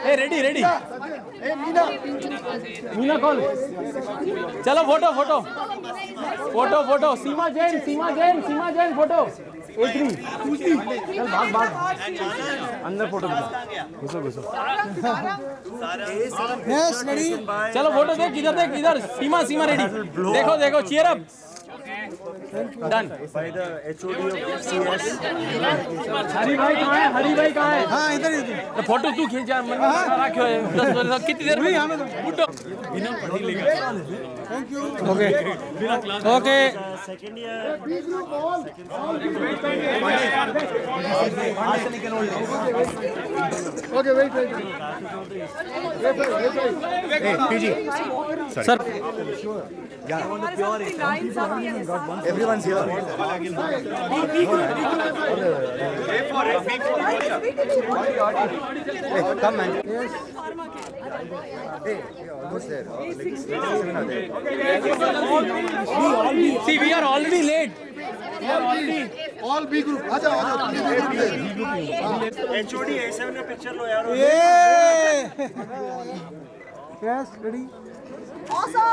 Hey, ready. Hey, Meena call. चलो photo. सीमा Jain photo. A3. चल भाग. अंदर फोटो. घुसो. Yes, ready. चलो फोटो देख इधर. सीमा रेडी. देखो cheer up. Done. By the HOD of CS. हरी भाई कहाँ है? हाँ इधर. तो फोटो तू खींच यार. मन रखो है 10 कितनी देर में फोटो बिना पढ़ी लेगा. Thank you. Okay. Second year. Okay, wait. Hey, PG. Sir Everyone's here. Hey, come man. Hey, almost there. see we are already late. All B group. आजा. HOD A7 में picture लो यार. Yes, ready. Awesome!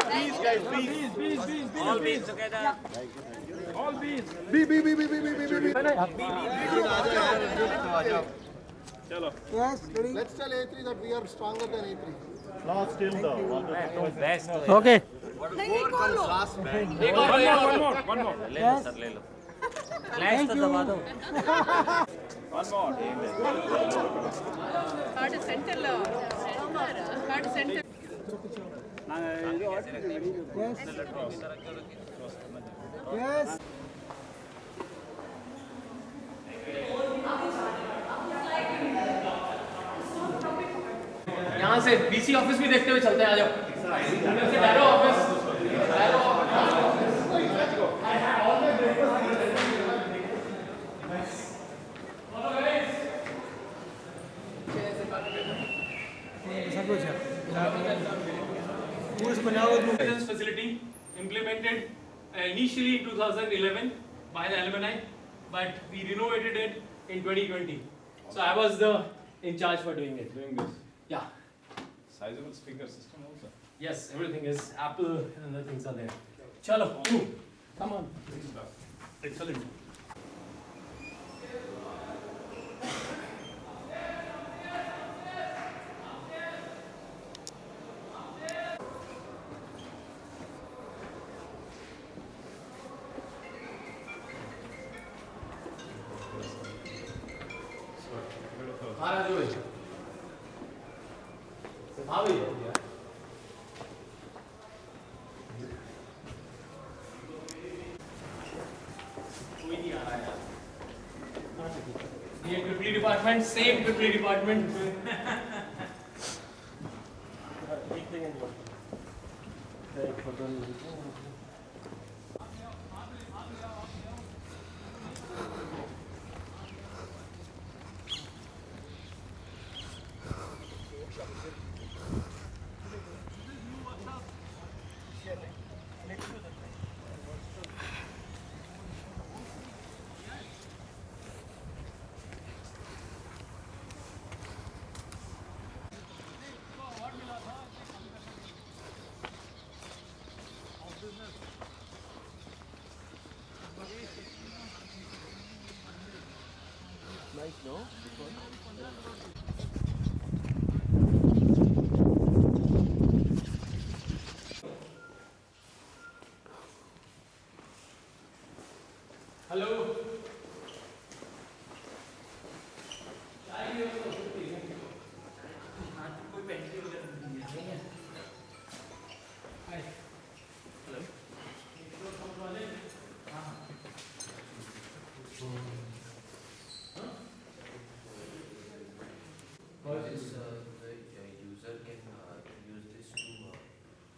Please, guys, please. All bees together. B. Yes, ready. Let's tell A3 that we are stronger than A3. Last till the okay. नहीं call लो. One more. ले लो sir ले लो. Flash तो दबा दो. Card centre card centre. Yes. यहाँ से BC office भी देखते हुए चलते हैं. आ जाओ. डायरो office. This facility implemented initially in 2011 by the alumni, but we renovated it in 2020. So I was in charge for doing it. Doing this. Yeah. Sizable speaker system also. Yes, everything is Apple and other things are there. Chalo, come on. Excellent. महाराज भाई हाँ भैया कोई नहीं आ रहा है यार. ये triple e department same triple e department. Nice, no? Hello. This the user can use this to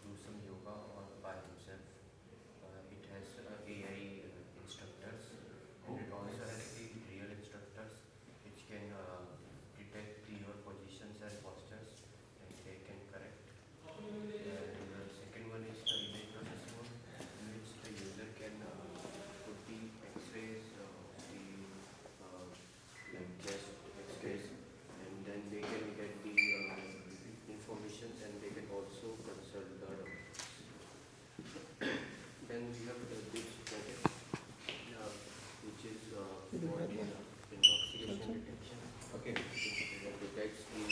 do some yoga or by himself. It has AI instructors, and it also has the real instructors which can detect your positions and postures, and they can correct. And the second one is the image processing one, in which the user can put the X-rays, the like chest X-rays, and then they can protects the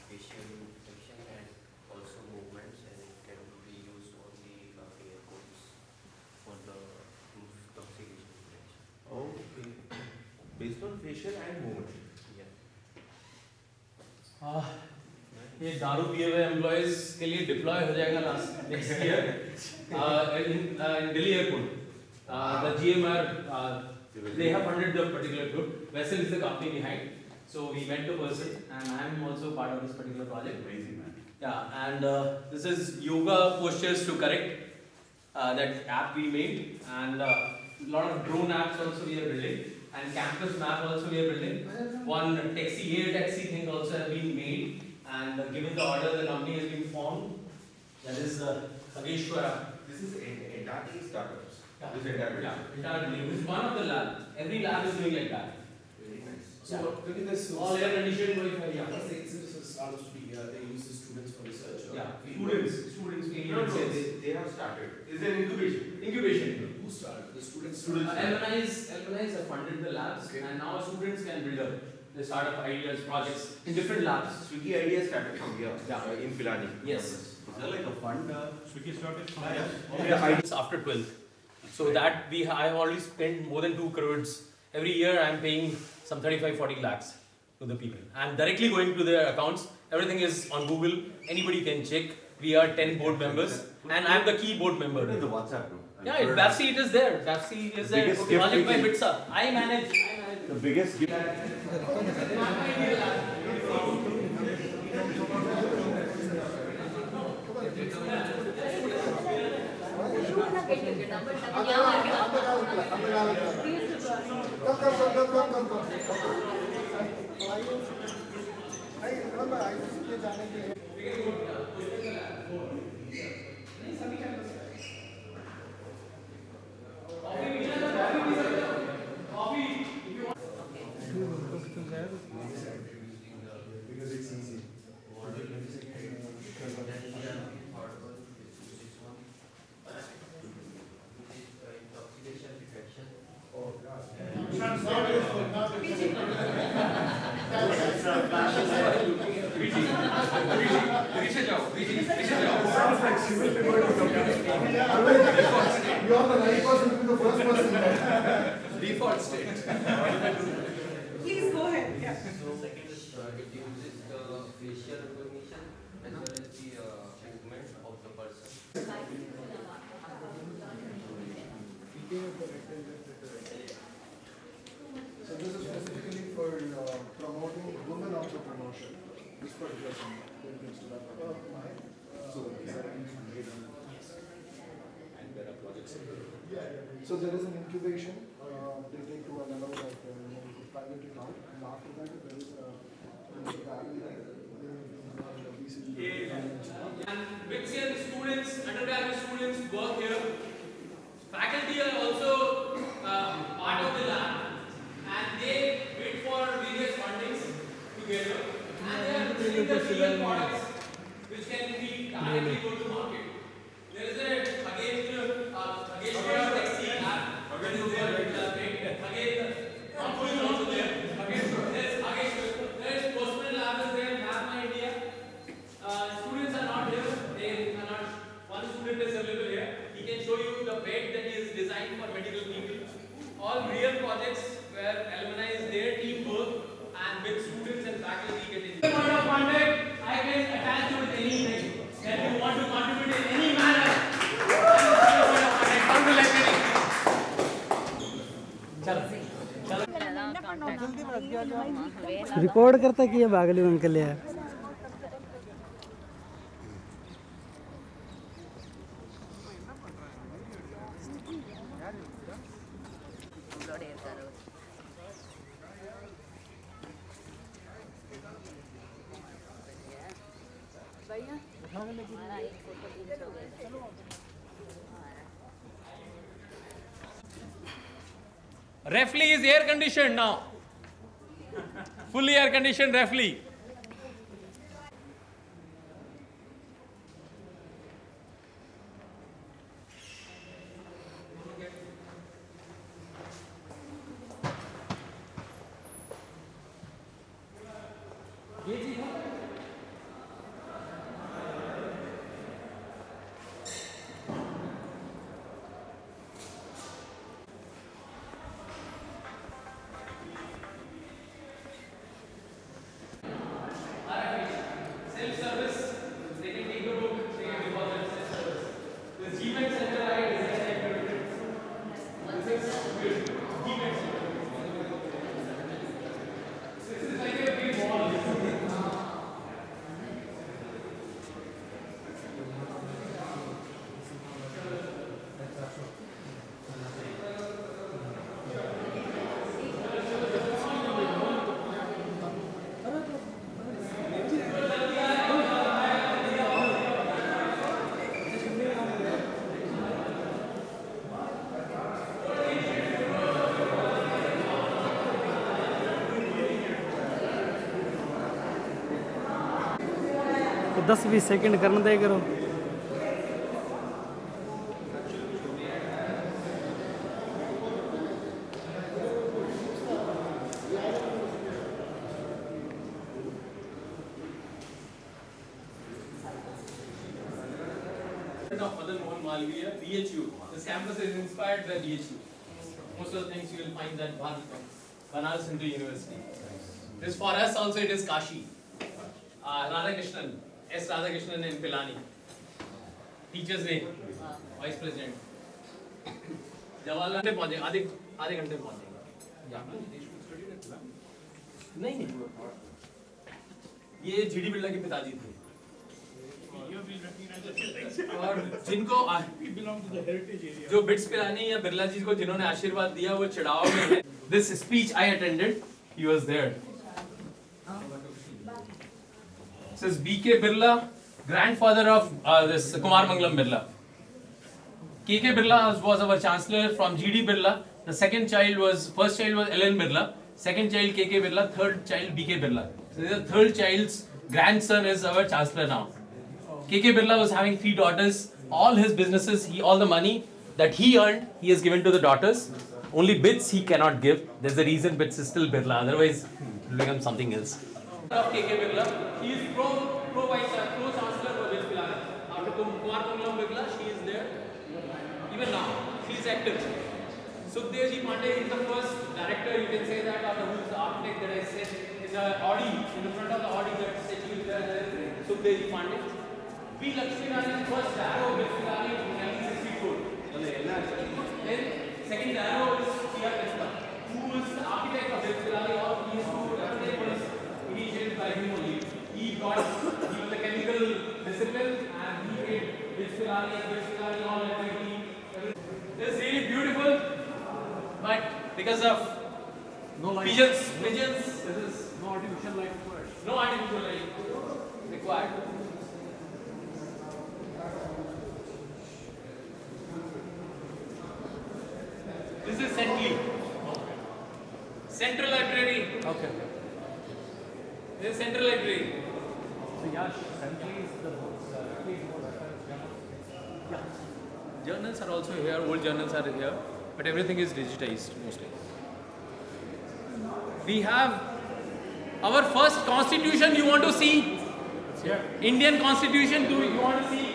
facial infection and also movements, and it can be used on the airports for the intoxication prevention. Okay. Based on facial and movement. Yeah. ये दारू पिए हुए employees के लिए deploy हो जाएगा next year in Delhi airport. The GMR they have funded the particular group. Vessel is the company behind. So we met the person, and I am also part of this particular project. Amazing, man. Yeah, and this is yoga postures to correct that app we made, and a lot of drone apps also we are building, and campus map also we are building. One taxi, air taxi thing also has been made, and given the order, the company has been formed. That is Ageshwara. This is entirely startups. Yeah. This entire Yeah, entirely. This is one of the labs. Every lab is doing like that. Very nice. So, Look at this. all air conditioned Wi-Fi. Yeah. This is startups to be they use the students for research. Yeah. Students. No, they have started. Is there incubation? Incubation. Who started? The students. Alumni have funded the labs, Okay. and now students can build up the startup ideas, projects in different labs. Swiggy idea started from here. Yeah. In Pilani. Yes. Is that like a fund? Swiggy started from It's after 12th. So that I already spent more than 2 crores. Every year I am paying some 35-40 lakhs to the people. I am directly going to their accounts. Everything is on Google. Anybody can check. We are 10 board members, and I am the key board member. Put it in the WhatsApp group. Yeah, BAFC it is there. BAFC is there. Biggest gift Project by we Bitsa. I manage. The biggest gift. Because it's easy. Intoxication detection. Oh God. Sounds like she will be going to company. You are the right person to be the first person. Default state. Please go ahead. Yeah. So it uses the facial recognition as well as the movement of the person. So this is specifically for promoting women entrepreneurship. This particular thing. So there is an incubation. They take to a level that you private it out, and after that there is a valley that And with here students, undergraduate students work here. Faculty are also part of the lab, and they bid for various fundings together, and they are building the real products which can be directly go to market. There is a again taxi app that is there. Again, Apple is also there. There is Postman lab is there. Map My India. Students are not here. They are not. One student is available here. He can show you the bed that is designed for medical people. All real projects where alumni is their team work, and with students and faculty get in. Point of contact, I can attach you with anything that you want to contribute in any manner. Come to library. Record करता कि ये Bagli uncle यार Refly is air conditioned now. Fully air conditioned Refly. Self-service, they can take a book, they can deposit self-service. This Gmail center I designed. This is Gmail center. This is like a big wall. तो 10-20 second करने दे करो। BHU. This campus is inspired by BHU. Most of the things you will find that Banaras Hindu University. This for us also it is Kashi. Radhakrishnan, S. Radhakrishnan in Pilani. Teacher's Day, Vice President. Jawaharlal पहुंचे आधे घंटे पहुंचेंगे। नहीं ये GD Birla के पिताजी थे और जिनको जो बिट्स पिलानी या बिरला जी को जिन्होंने आशीर्वाद दिया वो चढ़ाव में है। This speech I attended, he was there. This is B.K. Birla, grandfather of this Kumar Mangalam Birla. K.K. Birla was our chancellor from G.D. Birla. The first child was L.N. Birla, second child K.K. Birla, third child B.K. Birla. So the third child's grandson is our chancellor now. K.K. Birla was having 3 daughters. All his businesses, all the money that he earned, he has given to the daughters. Only bits he cannot give. There's a reason bits is still Birla. Otherwise, it will become something else. Of K.K. Birla, he is pro chancellor for bits Pilani. After Kumar Mangalam Birla, she is there. Even now, she is active. Sukhdev Ji Pandey is the first director, you can say that, or who is the architect that I said in the Audi, in the front of the Audi that statue is there, Sukhdev Ji Pandey. V. Lakshmi Narayan, first arrow of Pilani in 1964. Then, second arrow is C.R. Krishna, who is the architect of Pilani, or he is who was initiated by him only. He was the chemical discipline and he made Pilani and Pilani all everything. It is really beautiful, but because of pigeons, this is no artificial light required. No artificial light required. This is Central Library. Okay. This is Central Library. So yeah, centrally is the books. Yeah. Journals are also here. Old journals are here, but everything is digitized mostly. We have our first constitution. You want to see? Yeah. Indian constitution. Do you want to see?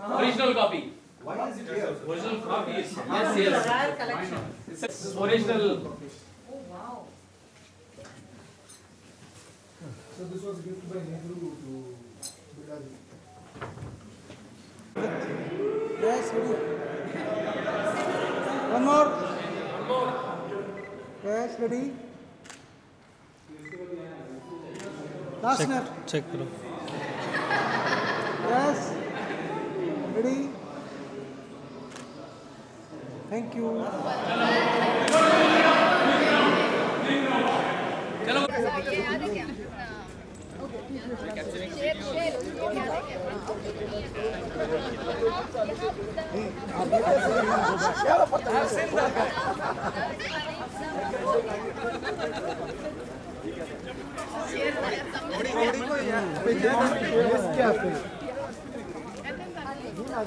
Original copy. Why is it here? Original copy. Yes. Rare collection. It's original. Oh wow. So this was given by Nehru to Pilani. Yes, ready. One more. Yes, ready. Last snap. Check करो. Yes. Ready. Thank you. Yes, और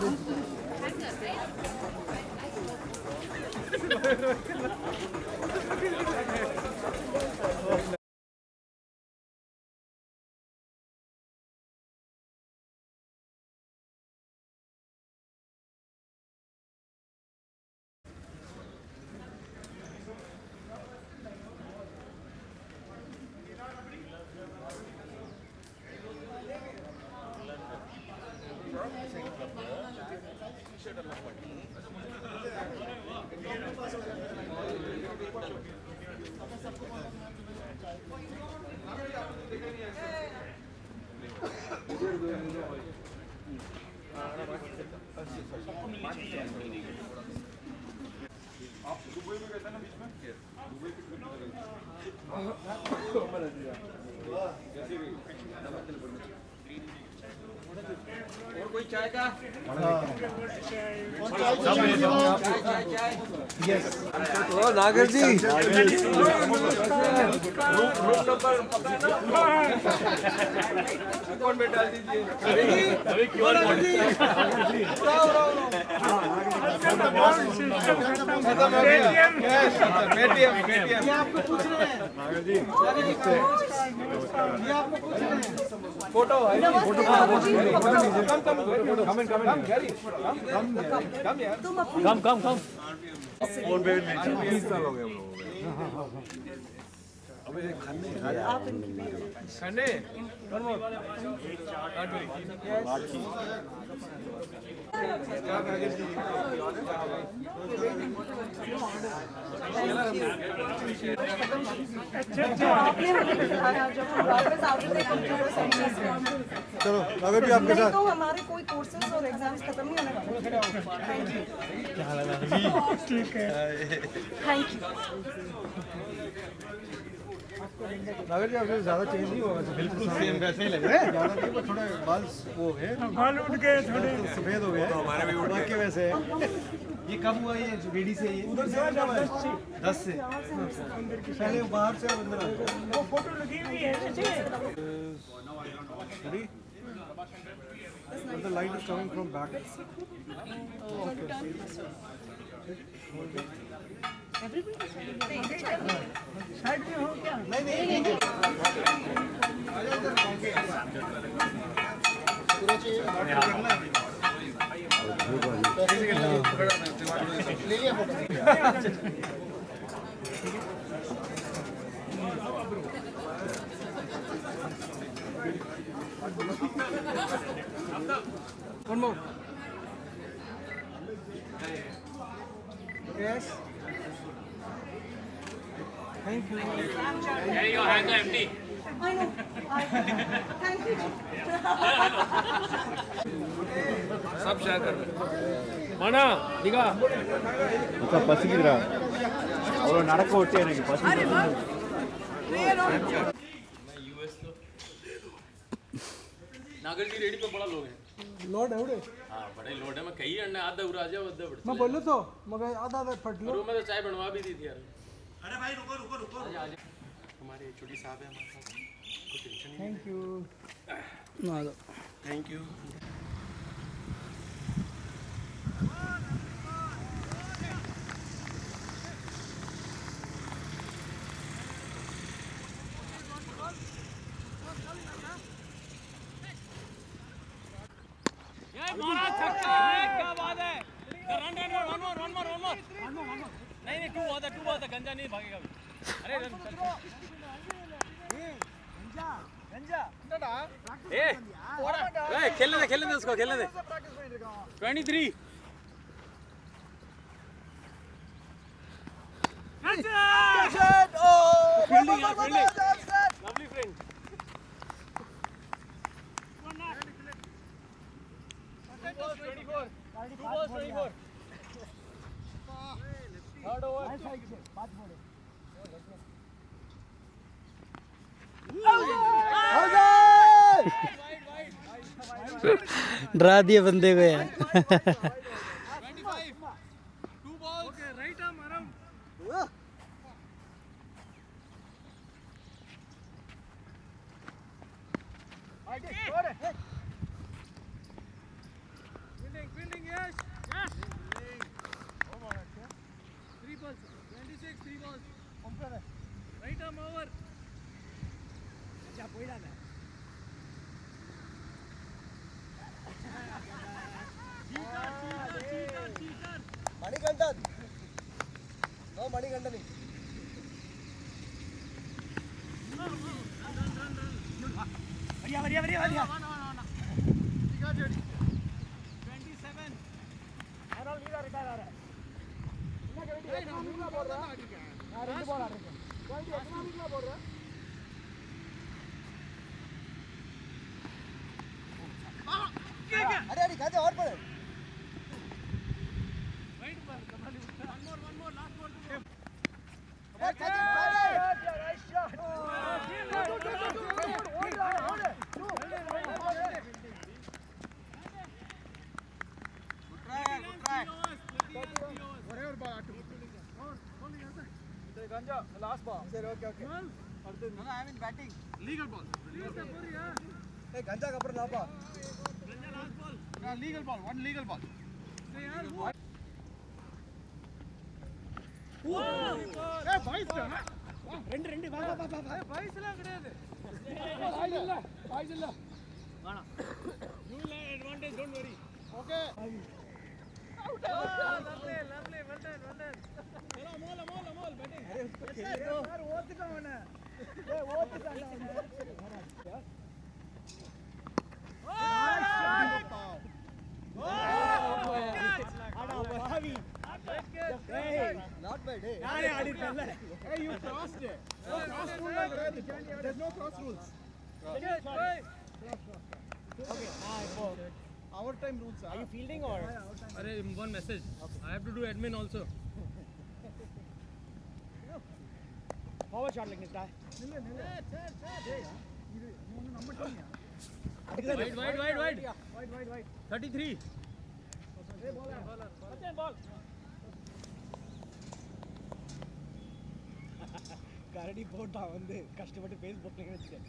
कोई चाय का? नागर जी account में डाल दीजिए। ये आपको पूछ रहे हैं ये आपको पूछ रहे हैं फोटो Come. फोन पे 30 साल हो गए खाने आपने हमें दिखाया जब हम वापस आते थे कंप्यूटर साइंस में। चलो नागर जी आपके साथ तो हमारे कोई कोर्सेज और एग्जाम्स खत्म नहीं होने वाले। Thank you. ठीक है। Thank you. नागर जी आपसे ज्यादा चेंज नहीं होगा बिल्कुल सेम वैसे ही लग रहे हैं ज्यादा नहीं थोड़ा बाल वो है बाल उठ गए थोड़े सफेद हो गए हमारे भी उड़ के वैसे है ये कब हुआ ये जुबेली से ये उधर से 10 से पहले बाहर से अंदर वो फोटो लगी हुई है the light is coming from back side में हो क्या नहीं ले लिया photo one more yes thank you Carry your hands are empty. I know. Thank you. सब शेयर कर Mana, diga. ఇంకా పసిగిరా और నడక వచ్చే నాకు नागर जी रेडी पे बड़ा लोग हैं। लोड है उड़े हाँ बड़े लोड है। मैं कही अंडे आधा उड़ा जाओ आधा बढ़ मैं बोलो तो मगर आधा फट लो मैं तो चाय बनवा भी दी थी यार। अरे भाई रुको हमारे छोटी साहब है हमारे साथ, कोई टेंशन नहीं। थैंक यू थैंक यू मारा छक्का है, क्या बात है। रन वन मोर नहीं टू बहुत है गंजा नहीं भागेगा अभी। अरे रन ए खेलने दे उसको खेलने दे 23 fielding lovely friend Two balls, 24. Third over. डरा दिए बंदे को यार 25. Two balls. Okay, right arm around. Fielding. மணிகண்டனி. வரியா. 27. அதனால நீ தான் ரிட்டையர் ஆற. என்ன கவிடி எத்தனை போடுற? நான் 2 பால் ஆடுறேன். கவிடி எத்தனை போடுற? अरे गाजे और पड़े राइट पर one more last ball to go nice shot good try whatever ball ganja last ball sir okay no I mean batting legal ball hey ganja ka par na pa legal ball, one legal ball. Wow! Hey, boys, na? Rendu, va. Hey, boys la kediyadu. Boys illa. Vana. You will have advantage, don't worry. Okay. Out. Lovely. Well done. Chalo, mall, batting. Yes, sir. Othita avana. Hey, othita avana. Not bad. Hey, you crossed it. There's no cross rules. Okay. Our time rules. Are you fielding or? One message. I have to do admin also. Forward shot like this guy. Wide. 33. Ball. கரடி போட்டா வந்து கஷ்டப்பட்டு base போட்டீங்கன்னு வச்சுக்கேன்.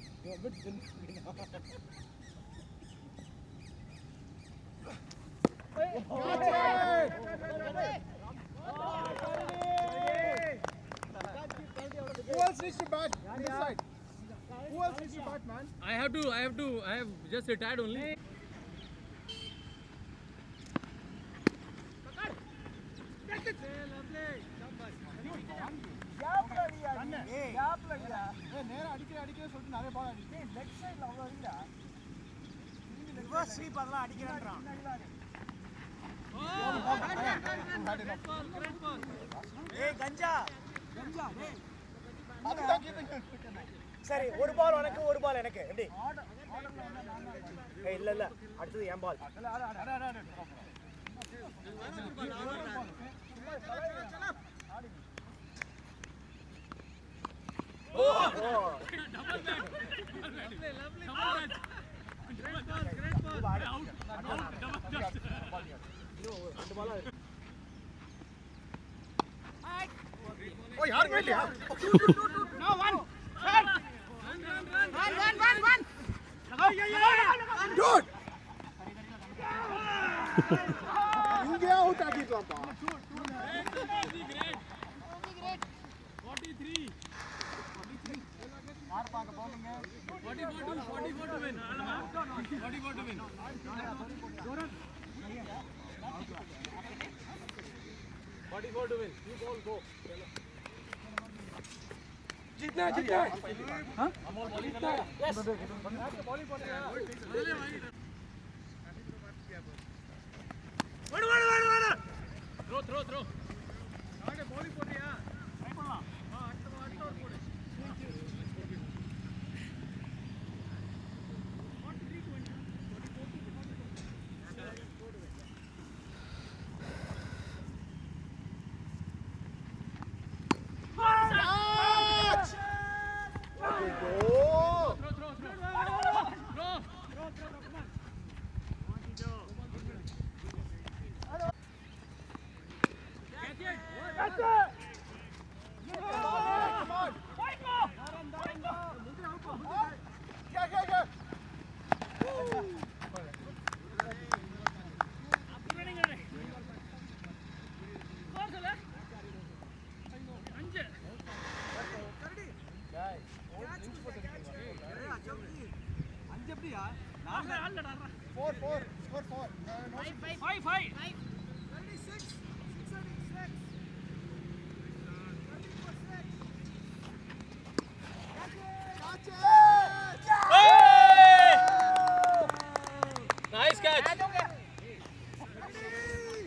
Who else needs to bat on this side? Who else needs to bat, man? I have just retired only. நேரா அடிக்கிற சொல்லிட்டு நிறைய பால் அடிச்சு லெஃப்ட் சைடுல அவ்வளோ அடிக்கல ரிவர்ஸ் ஸ்வீப் அதெல்லாம் அடிக்கிறான்றான் ஏய் கஞ்சா சரி ஒரு பால் உனக்கு ஒரு பால் எனக்கு எப்படி ஏய் இல்ல அடுத்தது என் பால் यार मिल गया नो वन वन लगाओ ये डूड இங்கே அவுட் ஆகிட்டோம்ப்பா great 43 யார் பாக்க போவீங்க 44 to win 44 to win Doran 44 to win you ball go जीतना हां अमोल बॉलिंग करना यस बॉलिंग पड़ेगा थ्रो आगे बॉलिंग போடுறியா ட்ரை பண்ணலாம் அடுத்த ஓவர் போடு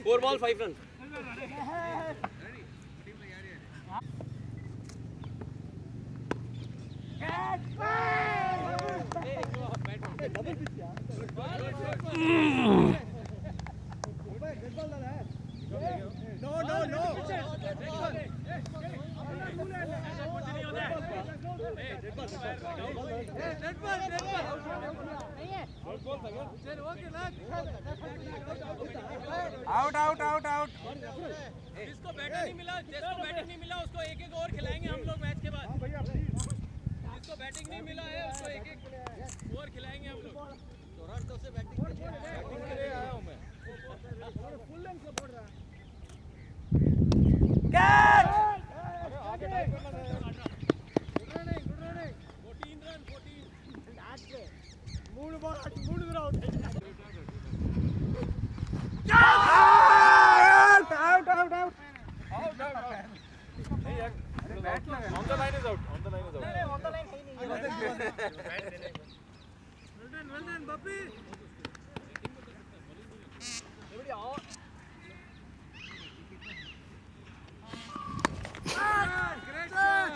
4 ball 5 runs. आउट जिसको बैटिंग नहीं मिला उसको एक ओवर खिलाएंगे हम लोग मैच के बाद। जिसको बैटिंग नहीं मिला है उसको एक ओवर खिलाएंगे हम लोग। टोरंटो से बैटिंग के लिए आया हूं मैं। फुल लेंथ सपोर्ट रहा। Catch! Good running 14 run 14 mood out On the line is out. On the line is out. Well done, Bappy. Great shot.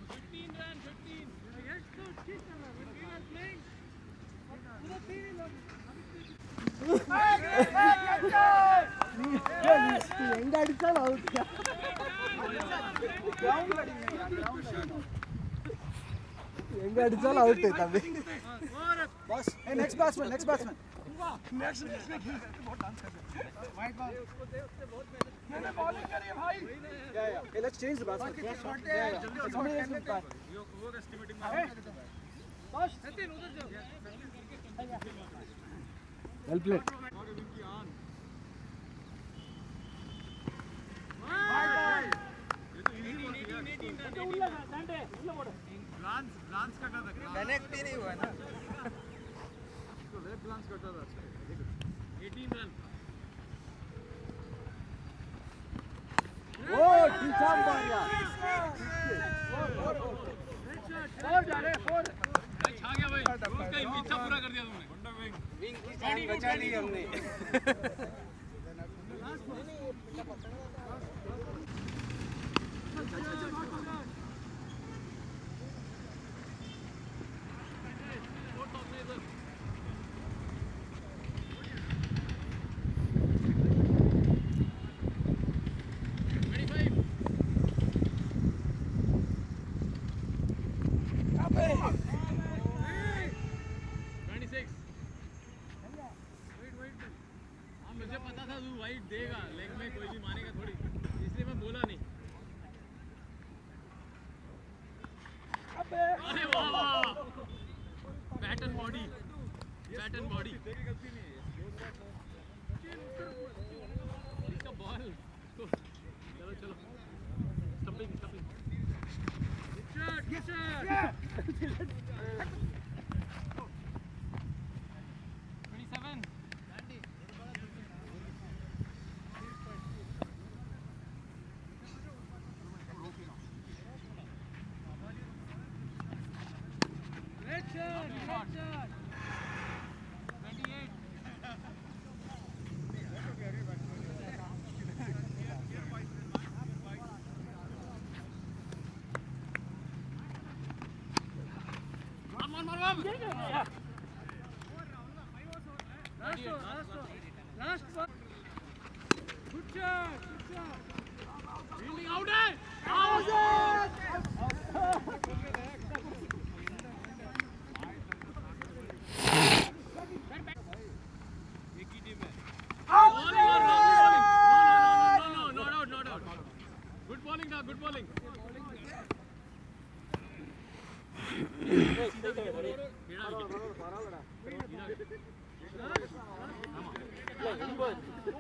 15 run, 15. Yes, coach. Keep on playing. Next batsman. Hey, let's change the batsman. Somebody else will bat. Well played. Glance करता था connect ही नहीं हुआ ना तो web glance करता था 18 run ओ ठीक है मारिया फोर जा रहे फोर छा गया भाई उसका इच्छा पूरा कर दिया तुमने विंग की जान बचा ली हमने मुझे पता था तू वाइट देगा लेग में कोई भी मानेगा थोड़ी इसलिए मैं बोला नहीं अरे वाह वाह पैटर्न बॉडी तेरी गलती नहीं है इसका बॉल चलो stumping good shot 27 Last one. Good shot. Fielding out it. एक ही टीम है. No, not out. Good bowling. Two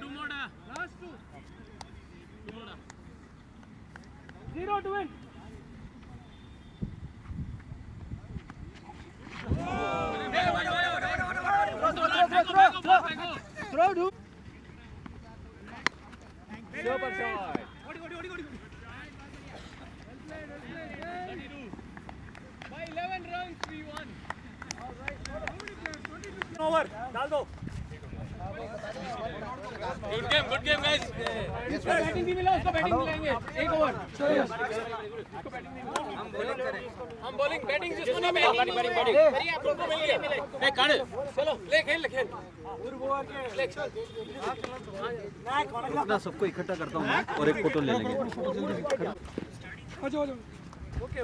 more. Last two. 0 to win. Throw. Super shot. By 11 runs we won. Over. डाल दो. Good game, guys. जिसको batting नहीं मिला उसको batting मिलाएंगे. एक ओवर. हम बॉलिंग बैटिंग जिसको नहीं मिला बैटिंग आप लोगों को मिले. ए काढ़ चलो ले खेल. ना सबको इकट्ठा करता हूँ और एक फोटो ले लेंगे. ओके.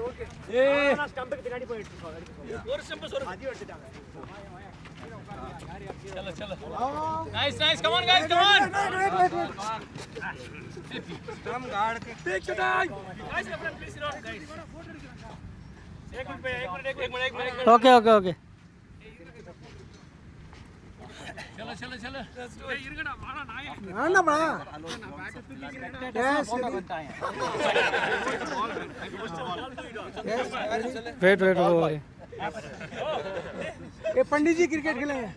स्टंप पे खिलाड़ी पॉइंट. और स्टंप पर चलो. Nice. Come on, guys. Come on. Stump guard के Take your time. Guys, please sit down. Guys. एक मिनट. Okay. चलो. इरगड़ा मारा नाय. ना बड़ा. वेट. ये पंडित जी क्रिकेट खेलेंगे.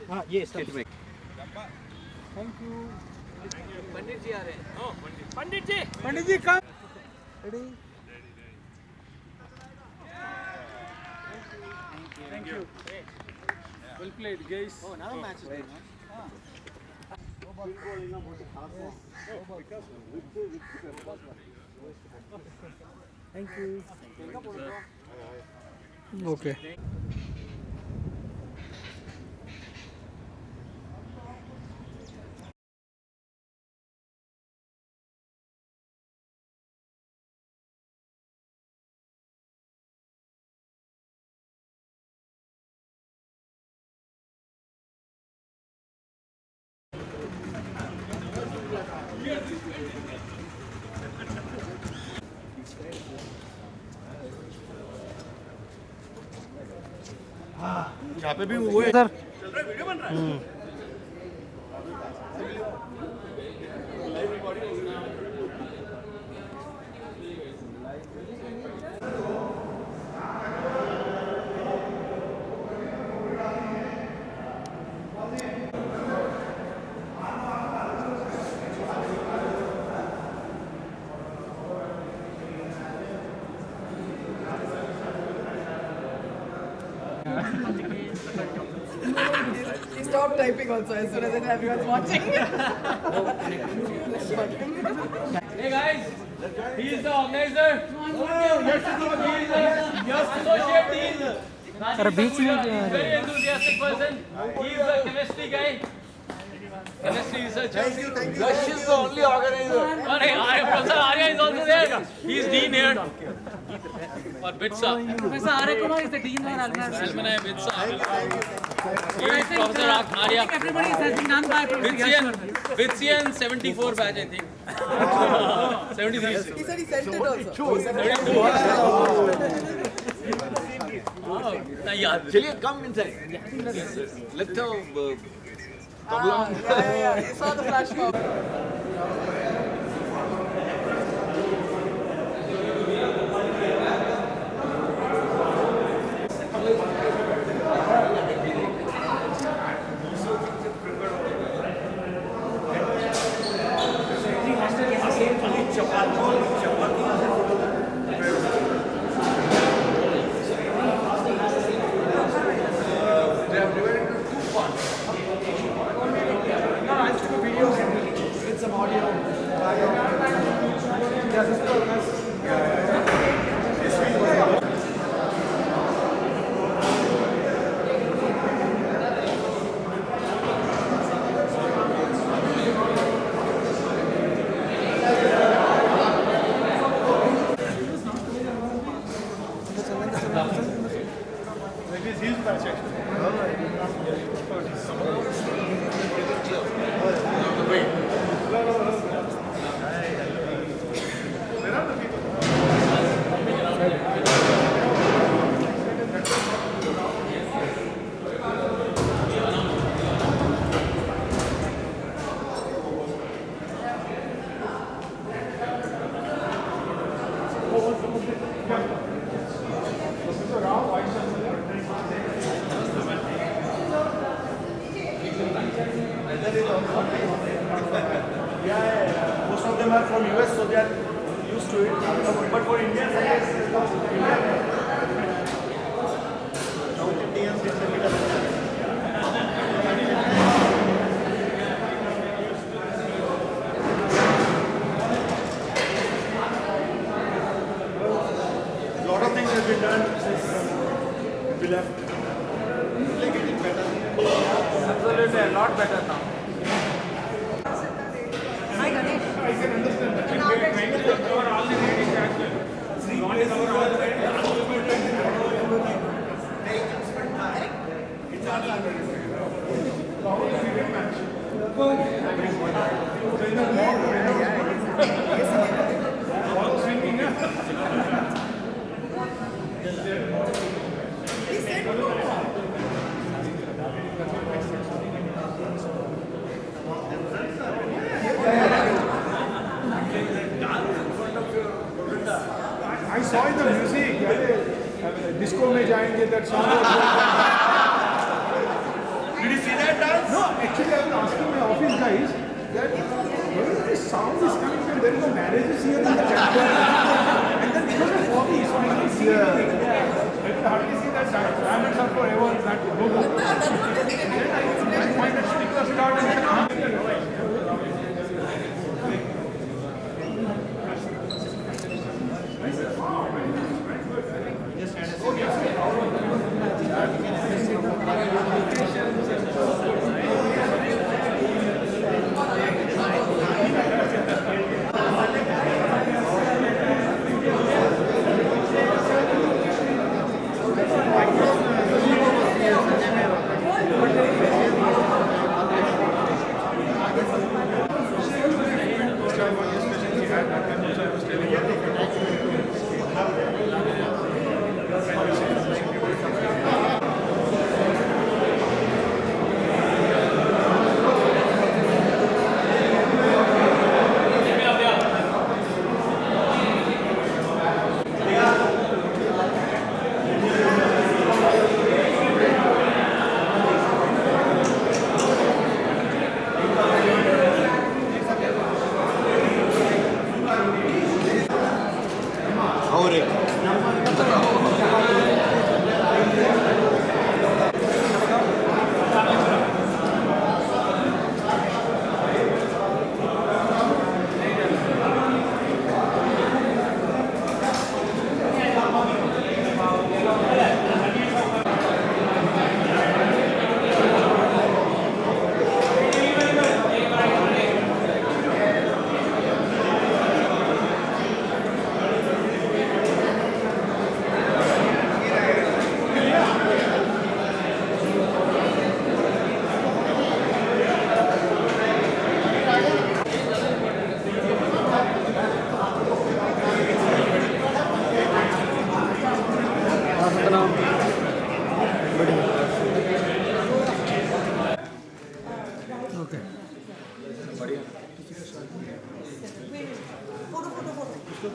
हाँ ये स्टंप में. Thank you. पंडित जी आ रहे हैं. Pandit ji come. Ready. Thank you. Well played, guys. Oh, another match is going on. Thank you. Okay. यहाँ पे भी वो है sir. He stopped typing also as soon as everyone's watching. Hey guys, he is the organizer. He is the associate dean. Rajesh is very enthusiastic person. He is the chemistry guy. Chemistry researcher. Yash is the only organizer. Professor Arya is also there. He is dean here. Or Bitsa. Professor Arya is the dean or Alumni Bitsa. He is Professor Arya. Everybody has been done by Bitsian 74 batch, I think. 73. He said he sent it also. Chaliye, come inside. Let's have Yeah. He saw the flash mob. Yeah. of them are from US, so they are used to it. But for Indians, I guess South Indians, it's a bit of a lot of things have been done since we left. Like getting better. Absolutely, a lot better now. Hi, Ganesh. I can understand that. Now let's cover all the ratings as well. We want to cover all the ratings. It's all match. I saw in the music, disco mein jayenge, that song was Did you see that dance? No, actually I was asking my office guys that where is this sound is coming from? There is a marriage here in the temple. And then because of foggy, so I can't see anything. I can hardly see that diamonds are forever, that logo. Then I find that speaker start and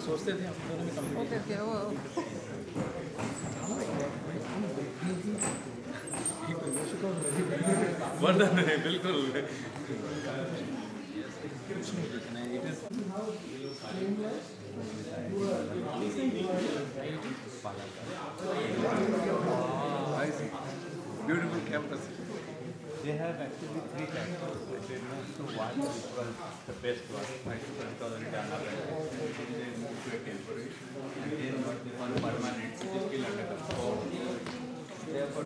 सोचते थे हम दोनों में complete Okay, okay. वर्णन है बिल्कुल beautiful campus. They have actually 3 campuses. I did not know one which was the best one. My students already done up and then they moved to a temporary and then got the one permanent which is still under control. Therefore,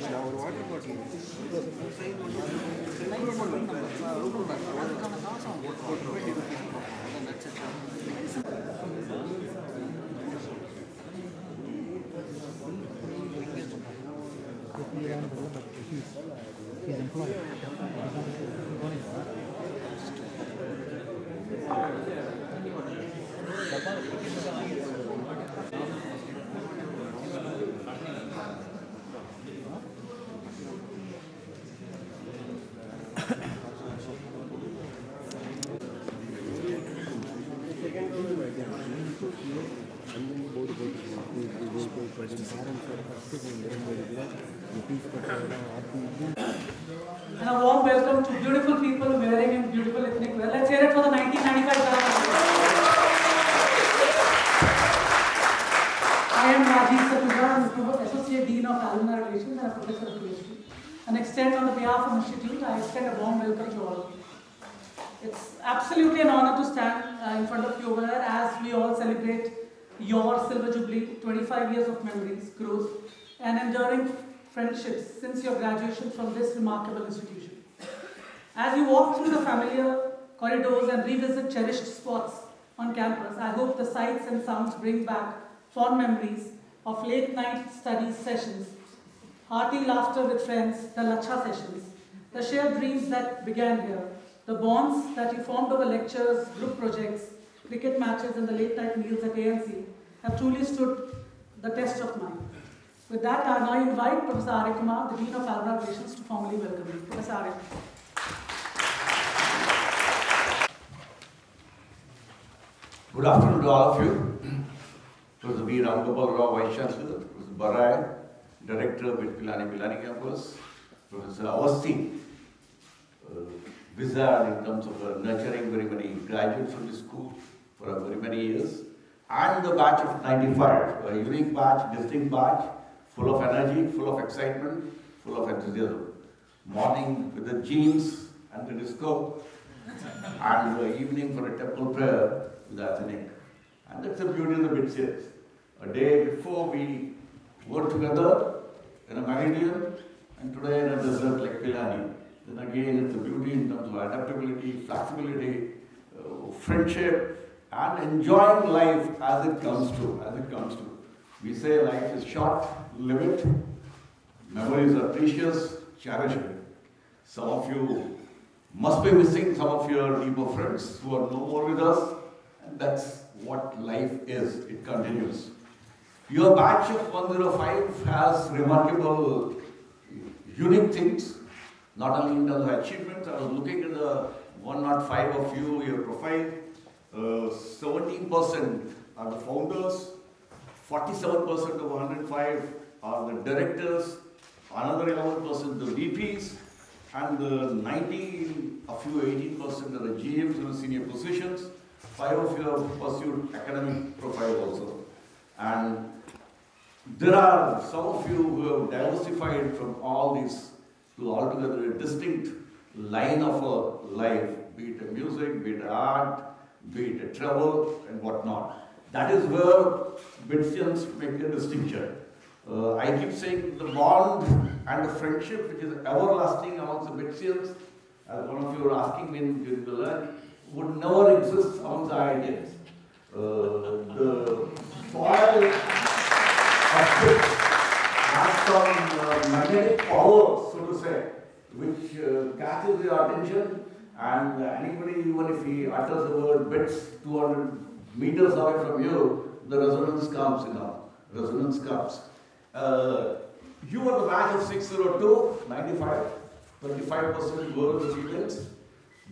Now, what about you? And a warm welcome to beautiful people wearing in beautiful ethnic wear. Let's hear it for the 1995 I am Rajiv Sathuja, Associate Dean of Alumni Relations and a Professor of History. And extend on the behalf of the Institute, I extend a warm welcome to all of you. It's absolutely an honor to stand in front of you over here as we all celebrate your Silver Jubilee, 25 years of memories, growth, and enduring friendships since your graduation from this remarkable institution. As you walk through the familiar corridors and revisit cherished spots on campus, I hope the sights and sounds bring back fond memories of late night study sessions, hearty laughter with friends, the Lacha sessions, the shared dreams that began here, the bonds that you formed over lectures, group projects, cricket matches and the late night meals at ANC have truly stood the test of time. With that, I now invite Professor Arya Kumar, the Dean of Alumni Relations, to formally welcome you. Professor Arya. Good afternoon to all of you. Professor B. Ramgopal Rao, Vice Chancellor, Professor Barai, Director with Pilani campus, Professor Awasthi, wizard in terms of nurturing very many graduates from the school for very many years, and the batch of 95, a unique batch, distinct batch, full of energy, full of excitement, full of enthusiasm. Morning with the jeans and the disco, and the evening for a temple prayer with the Athenic. And that's the beauty of the Bitsits. A day before we work together in a meridian, and today in a desert like Pilani. Then again, it's the beauty in terms of adaptability, flexibility, friendship, and enjoying life as it comes to. We say life is short, live it. Memories are precious, cherish it. Some of you must be missing some of your deeper friends who are no more with us, and that's what life is. It continues. Your batch of 105 has remarkable, unique things. Not only in terms of achievements, I was looking at the 105 of you, your profile. 17% are the founders, 47% of 105 are the directors, another 11% the VPs, and the 19 of you, 18% are the GMs in the senior positions. 5 of you have pursued academic profile also. And there are some of you who have diversified from all these to altogether a distinct line of a life, be it a music, be it art, be it a travel, and whatnot. That is where Bitsians make a distinction. I keep saying the bond and the friendship which is everlasting amongst the Bitsians, as one of you were asking me during the lunch, would never exist amongst the ideas. The soil of Bits has some magnetic power, so to say, which catches your attention, and anybody, even if he utters the word Bits 200 meters away from you, the resonance comes, resonance comes. You are the batch of 602, 95, 25% were the females.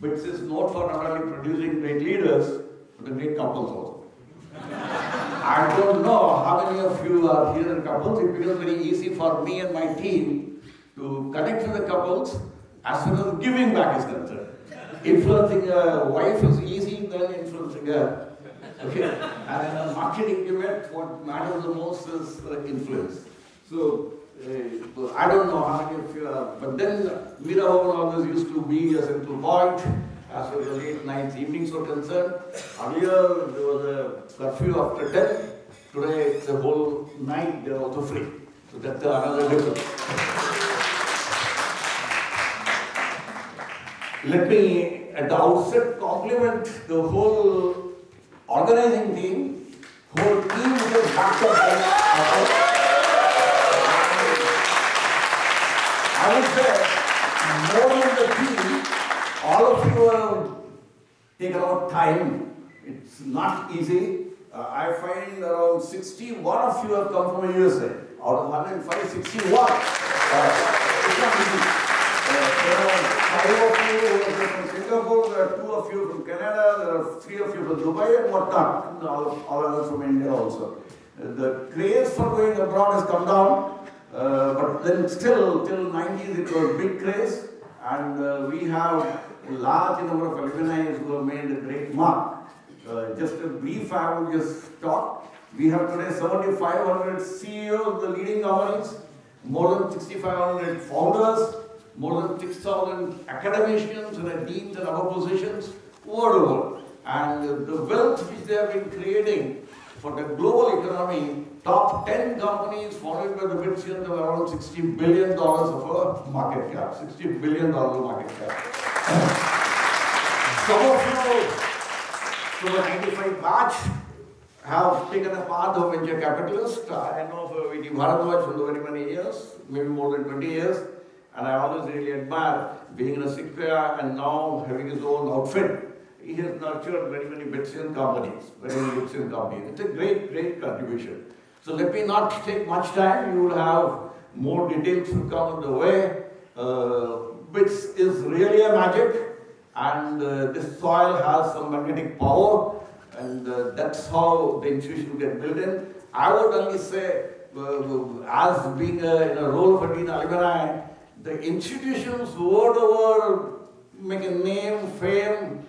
Bits is known for not only producing great leaders, but great couples also. I don't know how many of you are here in couples. It becomes very easy for me and my team to connect with the couples as far as giving back is concerned. Influencing a wife is easy than influencing her. Okay? And in a marketing event, what matters the most is influence. So, I don't know how many of you are, but then Mira always used to be a central point as far as the late nights, evenings were concerned. Earlier, there was a curfew after 10. Today, it's a whole night, they're also free. So that's another difference. let me at the outset compliment the whole organizing team, whole team which has backed up that. I would say, more than the team, all of you have taken out time. It's not easy. I find around 61 of you have come from USA. Out of 105, 61. It's not easy. There are 5 of you who are from Singapore, there are 2 of you from Canada, there are 3 of you from Dubai and whatnot. All others from India also. The craze for going abroad has come down. But then still, till 90s it was a big craze, and we have a large number of alumni who have made a great mark. Just a brief, I will just talk. We have today 7,500 CEOs of the leading companies, more than 6,500 founders, more than 6,000 academicians and deans and other positions over the world. And the wealth which they have been creating for the global economy, top 10 companies founded by the Britons have around $60 billion of a market cap. $60 billion market cap. Some of you from the 95 batch have taken a path of venture capitalists. I know of V.T. Bharadwaj for very many years, maybe more than 20 years, and I always really admire being in a Sequoia and now having his own outfit. He has nurtured very many Bitcoin companies, It's a great, great contribution. So let me not take much time. You will have more details to come on the way. Bits is really a magic, and this soil has some magnetic power, and that's how the institution will get built in. I would only say, as being in a role of a dean alumni, the institutions world over make a name, fame,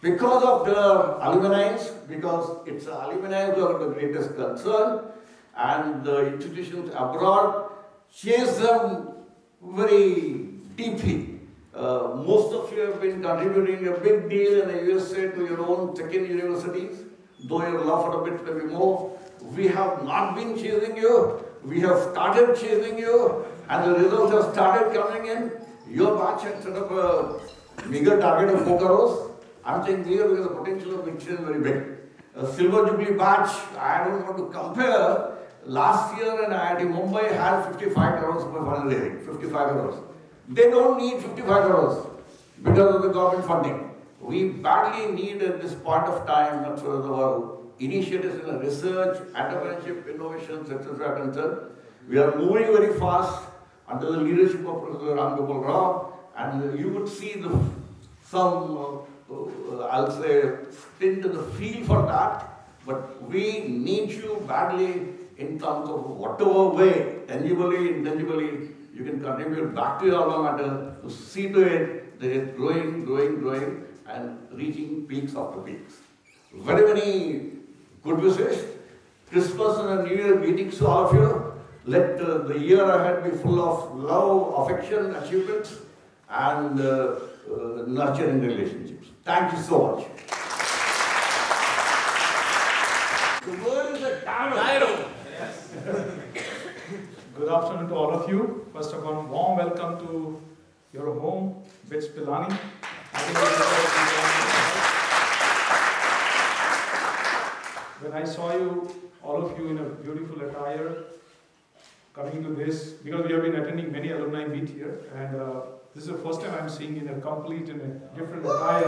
because of the alumni, because it's the alumni who are the greatest concern, and the institutions abroad chase them very deeply. Most of you have been contributing a big deal in the USA to your own second universities, though your love for the bit may be more. We have not been chasing you, we have started chasing you, and the results have started coming in. Your batch had set up a bigger target of 4 crores. I'm saying here because the potential of Bitcoin is very big. A silver Jubilee batch, I don't want to compare. Last year in IIT Mumbai had 55 crores for fundraising, 55 crores. They don't need 55 crores because of the government funding. We badly need at this point of time, as far as our initiatives in research, entrepreneurship, innovations, etc. are concerned. We are moving very fast under the leadership of Professor Ram Gopal Rao, and you would see some I'll say, stint in the field for that, but we need you badly in terms of whatever way, tangibly, intangibly, you can contribute back to your alma mater to see to it that it's growing, and reaching peaks after peaks. Very many good wishes. Christmas and a New Year greetings to all of you. Let the year ahead be full of love, affection, achievements, and nurturing relationships. Thank you so much. The word is a gyro. Yes. Good afternoon to all of you. First of all, warm welcome to your home, BITS Pilani. When I saw you, all of you in a beautiful attire, coming to this, because we have been attending many alumni meet here, and this is the first time I'm seeing in a different attire.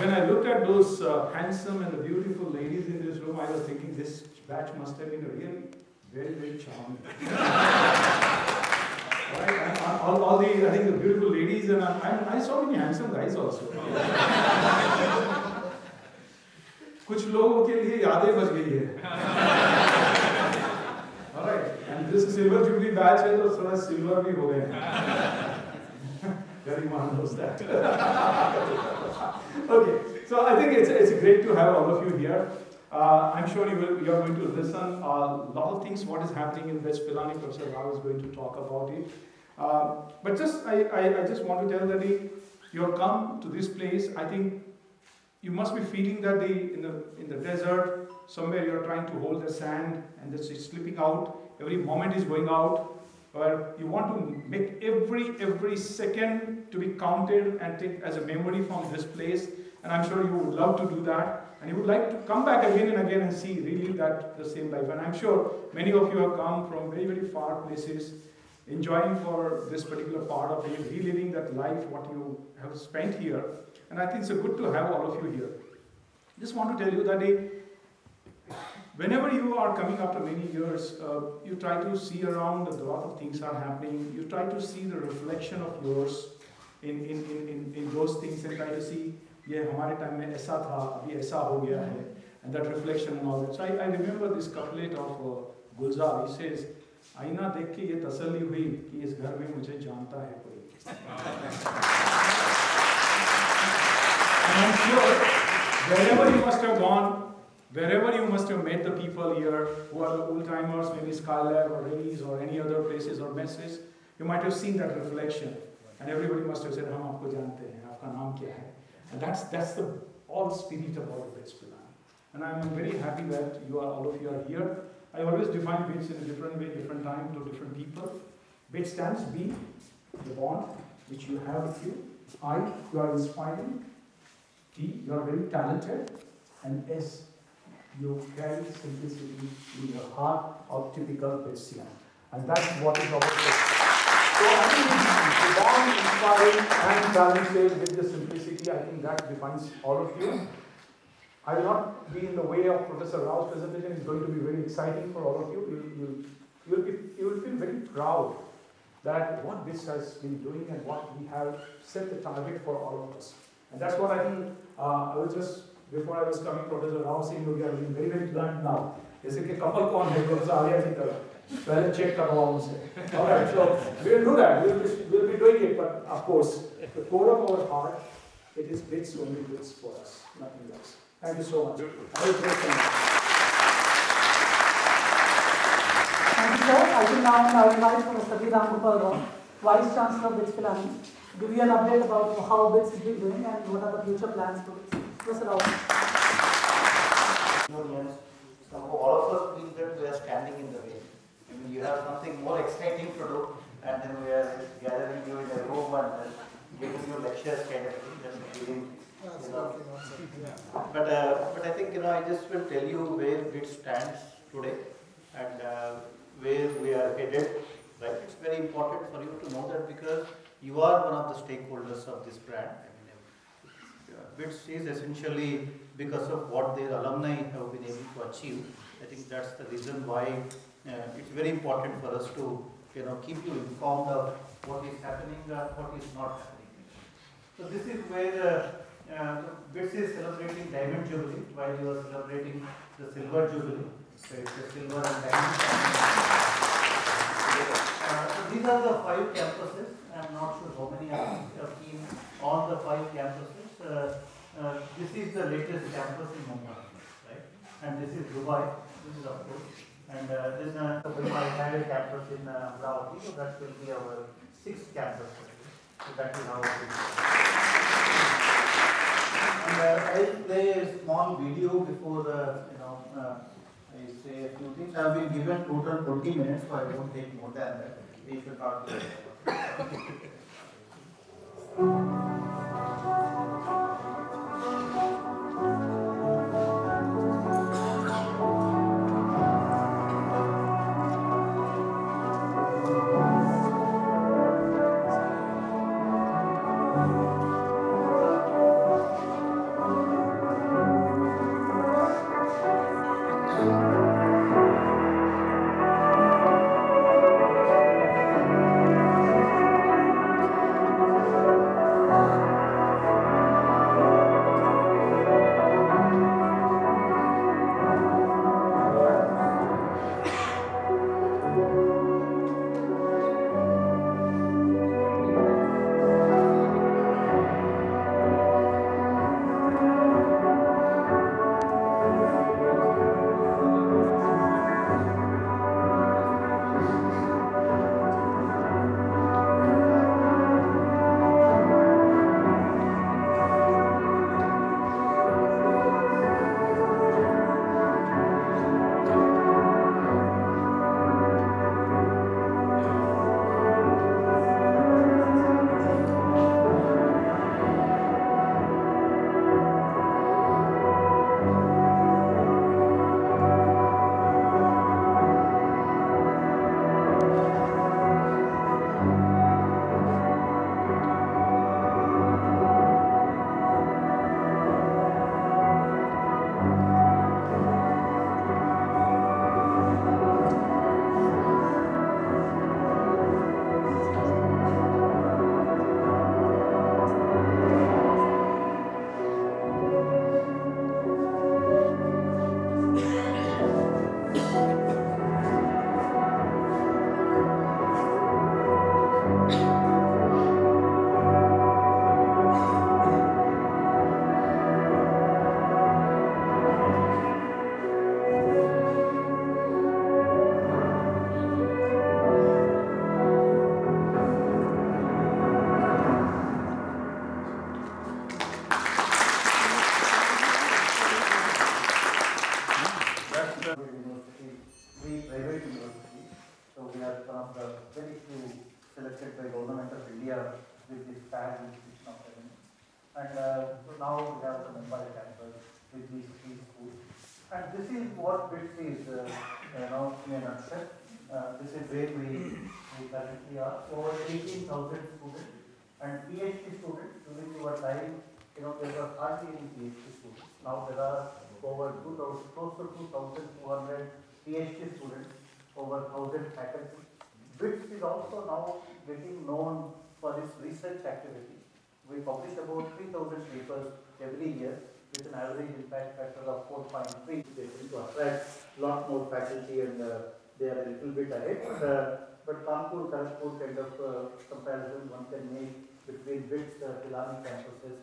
When I looked at those handsome and beautiful ladies in this room, I was thinking this batch must have been really very, very charming. Right? I think the beautiful ladies, and I saw many handsome guys also. कुछ लोगों के लिए यादें बच गई है. Alright, and this silver jubilee batch है तो थोड़ा silver भी हो गए. Everyone knows that. Okay, so I think it's great to have all of you here. I'm sure you are going to listen a lot of things what is happening in BITS Pilani. Professor Rao is going to talk about it. But I just want to tell that you have come to this place. I think you must be feeling that in the desert somewhere you are trying to hold the sand and it's slipping out. Every moment is going out. where you want to make every second to be counted and take as a memory from this place. And I'm sure you would love to do that. And you would like to come back again and again and see, relive that the same life. And I'm sure many of you have come from very far places, enjoying for this particular part of it, reliving that life, what you have spent here. And I think it's good to have all of you here. Just want to tell you that whenever you are coming after many years, you try to see around a lot of things are happening. You try to see the reflection of yours in those things and try to see, ये हमारे time में ऐसा था, अभी ऐसा हो गया है, and that reflection and all that. So I remember this couplet of Gulzar. He says, आईना देख के ये तसल्ली हुई कि इस घर में मुझे जानता है कोई. And I'm sure wherever you must have gone, wherever you must have met the people here who are the old timers, maybe Skylab or Ray's or any other places or messes, you might have seen that reflection, and everybody must have said, "हम आपको जानते हैं, आपका नाम क्या है?" And that's the all spirit about the BITS Pilani. And I'm very happy that all of you are here. I always define BITS in a different way, different time to different people. BITS stands B, the bond which you have with you. I, you are inspiring. T, you are very talented. And S, you carry simplicity in your heart of typical BITSian. And that's what is our focus. So I think the bond, inspiring and talented with the simplicity, I think that defines all of you. I will not be in the way of Professor Rao's presentation. It's going to be very exciting for all of you. You will feel very proud that what BITS has been doing and what we have set the target for all of us. And that's what I think, I was just, before I was coming, Professor Rao saying, we are being very blunt now. जैसे कि couple कौन है Professor Arya की तरह, पहले check करवाओ उनसे. All right, so we will do that. We'll be doing it, but of course, the core of our heart, it is BITS, only BITS for us, nothing else. Thank you so much. Have a great time. Thank you, sir. I will now invite Mr. B. Ramgopal Rao, Vice Chancellor of BITS Pilani, to give you an update about how BITS is doing and what are the future plans for BITS. Professor Rao. All of us feel that we are standing in the way. I mean, you have something more exciting to do, and then we are gathering you in a room and giving you lectures kind of thing, and feeling, But I think, I just will tell you where BITS stands today and where we are headed. Right? It's very important for you to know that because you are one of the stakeholders of this brand. BITS is essentially because of what their alumni have been able to achieve. I think that's the reason why it's very important for us to keep you informed of what is happening and what is not happening. So this is where BITS is celebrating Diamond Jubilee while you are celebrating the Silver Jubilee. So it's the silver and diamond. So these are the 5 campuses. I'm not sure how many have been on the 5 campuses. This is the latest campus in Mumbai, right? And this is Dubai. This is of course. And then I have a campus in Amravati, so that will be our 6th campus. So that is how it is. And I'll play a small video before I say a few things. I have been given total 20 minutes, so I won't take more than that. We should not do it. of the very few selected by Government of India with this tag institution of revenue. And so now we have the Mumbai campus with these three schools. And this is what BITS is, in a nutshell. This is where we currently are. Over 18,000 students and PhD students. During your time, there were hardly any PhD students. Now there are over 2,000, close to 2,200 PhD students, over 1,000 faculty. BITS is also now getting known for its research activity. We publish about 3,000 papers every year with an average impact factor of 4.3. They tend to attract a lot more faculty and they are a little bit ahead. But Kanpur, Kharagpur kind of comparison one can make between BITS, Pilani campuses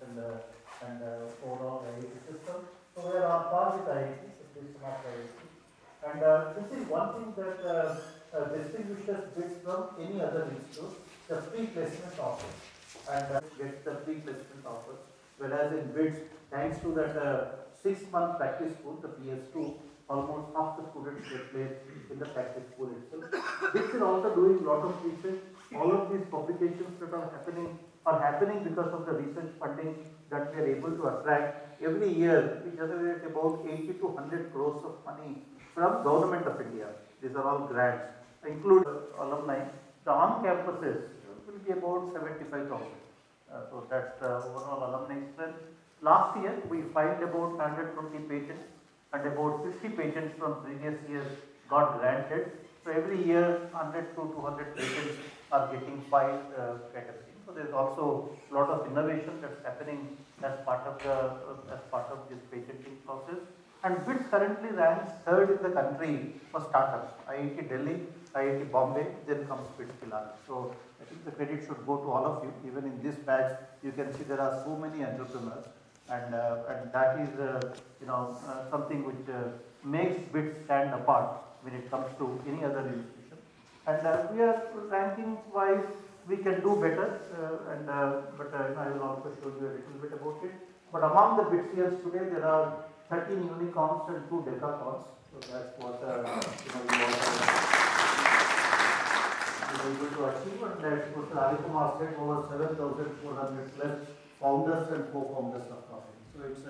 and overall IIT system. So we are on par with IIT, at least not IIT. And this is one thing that distinguishes BITS from any other institute, the pre-placement offer. And gets the pre-placement offer. Whereas in BITS, thanks to that 6-month practice school, the PS2, almost half the students get placed in the practice school itself. BITS is also doing a lot of research. All of these publications that are happening because of the research funding that we are able to attract. Every year, we generate about 80 to 100 crores of money from Government of India. These are all grants, include alumni. The on-campuses will be about 75,000. So that's the overall alumni strength. Last year, we filed about 120 patents and about 50 patents from previous years got granted. So every year, 100 to 200 patents are getting filed category. So there's also a lot of innovation that's happening as part of this patenting process. And BITS currently ranks 3rd in the country for startups. IIT Delhi, IIT Bombay, then comes BITS Pilani. So I think the credit should go to all of you. Even in this batch, you can see there are so many entrepreneurs, and that is something which makes BITS stand apart when it comes to any other institution. And we are ranking wise, we can do better. But I will also show you a little bit about it. But among the BITSians today, there are 13 unicorns and 2 decacons. So that's what we were able to achieve. And that's what Kumar said, over 7,400 plus founders and co-founders of companies. So it's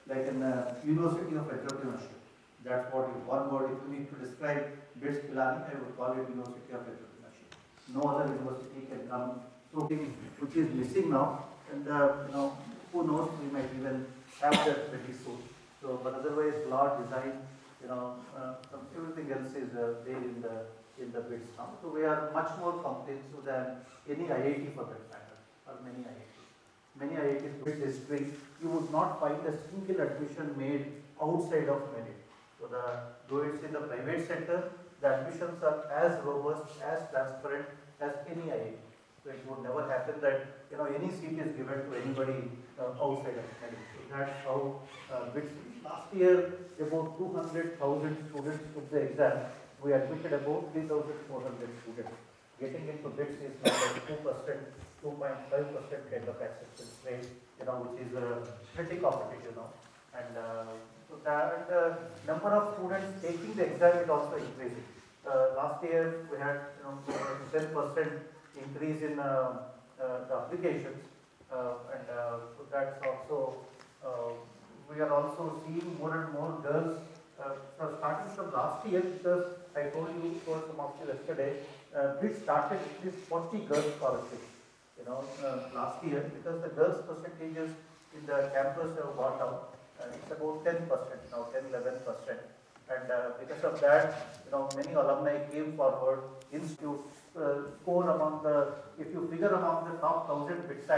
like a university of entrepreneurship. That's what is one word. If you need to describe BITS Pilani, I would call it university of entrepreneurship. No other university can come something which is missing now. And who knows, we might even have that very soon. So, but otherwise, law, design, everything else is there in the BITS now. So we are much more comprehensive than any IIT for that matter, or many IITs. Many IITs BITS history, you would not find a single admission made outside of merit. So though it's in the private sector, the admissions are as robust, as transparent as any IIT. So it would never happen that any seat is given to anybody outside of merit. So that's how BITS. Last year, about 200,000 students took the exam. We admitted about 3,400 students. Getting into BITS is now like 2%, 2.5% kind of acceptance rate, which is pretty competitive now. And so that number of students taking the exam is also increasing. Last year we had 10% increase in the applications, and so that's also we are also seeing more and more girls. So starting from last year, because I told you for some of you yesterday, we started this 40 girls scholarships. Last year, because the girls' percentages in the campus have gone down. It's about 10% now, 10-11%. And because of that, many alumni came forward. Institute score among the, if you figure among the top 1,000 BITS,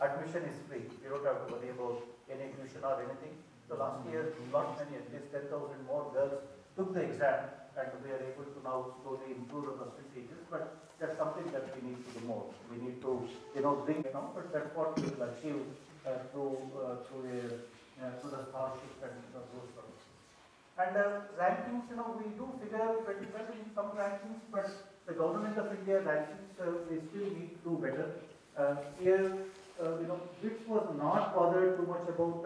admission is free. You don't have to worry about any tuition or anything. So last year, not many, at least 10,000 more girls took the exam, and we are able to now slowly improve the percentages. But that's something that we need to do more. We need to, bring it down. But that's what we will achieve through the scholarship and those things. And rankings, we do figure pretty well in some rankings, but the Government of India rankings, we still need to do better. Here, BITS was not bothered too much about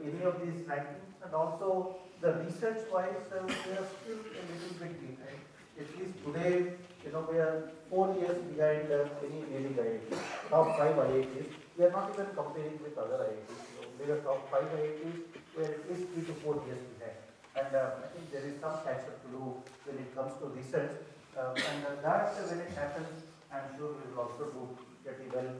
any of these rankings, and also the research-wise, we are still a little bit behind. At least today, we are 4 years behind any leading IIT. Top 5 IITs. We are not even comparing with other IITs. We are top 5 IITs. We are at least 3 to 4 years behind. And I think there is some catch-up to do when it comes to research. That when it happens, I'm sure we will also do pretty well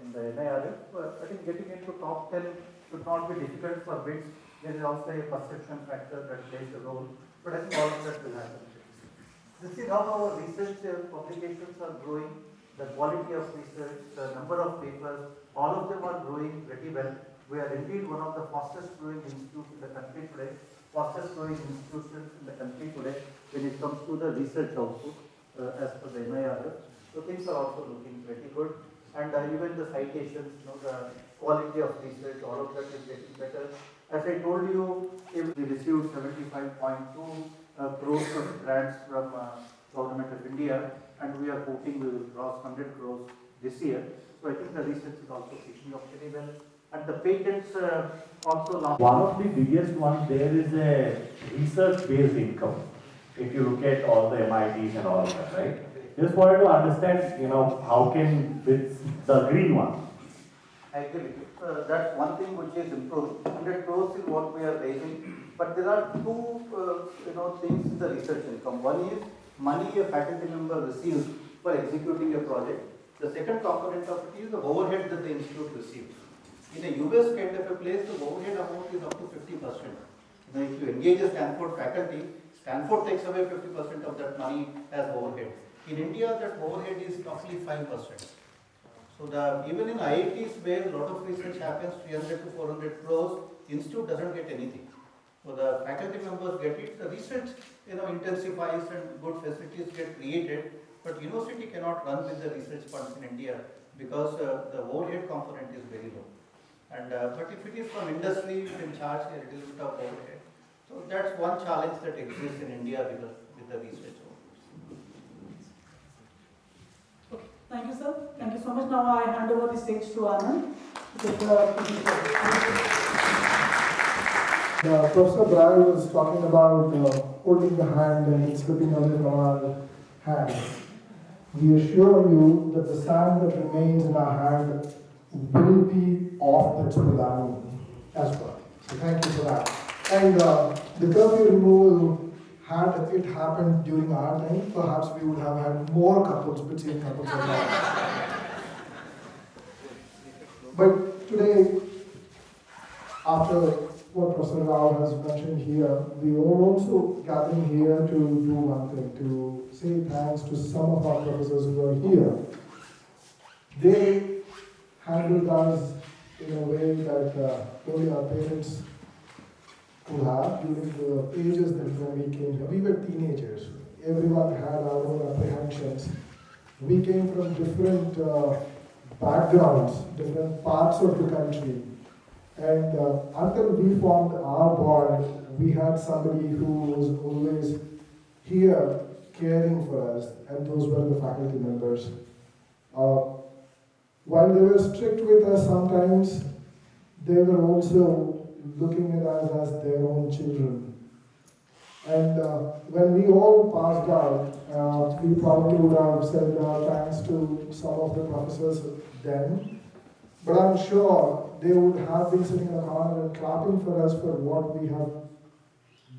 in the NIRF. I think getting into top 10 should not be difficult for bids. There is also a perception factor that plays a role. But I think all of that will happen. This is how our research publications are growing, the quality of research, the number of papers, all of them are growing pretty well. We are indeed one of the fastest growing institutes in the country today, fastest growing institutions in the country today when it comes to the research output as per the NIRF. So things are also looking pretty good. And even the citations, the quality of research, all of that is getting better. As I told you, we received 75.2 crores of grants from Government of India, and we are hoping we will cross 100 crores this year. So I think the research is also picking up very well. And the patents also last. One of the biggest ones there is a research-based income. If you look at all the MITs and all of that, right? Just wanted to understand, how can this, the green one? I agree with you. That's one thing which is improved. 100 crores is what we are raising. But there are two, things in the research income. One is money a faculty member receives for executing a project. The second component of it is the overhead that the institute receives. In a US kind of a place, the overhead amount is up to 50%. If you engage a Stanford faculty, Stanford takes away 50% of that money as overhead. In India, that overhead is roughly 5%. So even in IITs where a lot of research happens, 300 to 400 crores, institute doesn't get anything. So the faculty members get it, the research intensifies and good facilities get created, but university cannot run with the research funds in India because the overhead component is very low. And but if it is from industry, you can charge a little bit of overhead. So that's one challenge that exists in India with the research. Thank you, sir. Thank you so much. Now I hand over the stage to Anand. Professor Brai was talking about holding the hand and slipping away from our hands. We assure you that the sand that remains in our hand will be off the Pilani as well. So thank you for that. And the curfew removal, had it happened during our time, perhaps we would have had more couples, between couples of that. But today, after what Professor Rao has mentioned here, we are also gathering here to do one thing, to say thanks to some of our professors who are here. They handled us in a way that only our parents could have during the ages that when we came here. We were teenagers. Everyone had our own apprehensions. We came from different backgrounds, different parts of the country. And until we formed our bond, we had somebody who was always here caring for us, and those were the faculty members. While they were strict with us sometimes, they were also looking at us as their own children. And when we all passed out, we probably would have said thanks to some of the professors then, but I'm sure they would have been sitting in a corner and clapping for us for what we have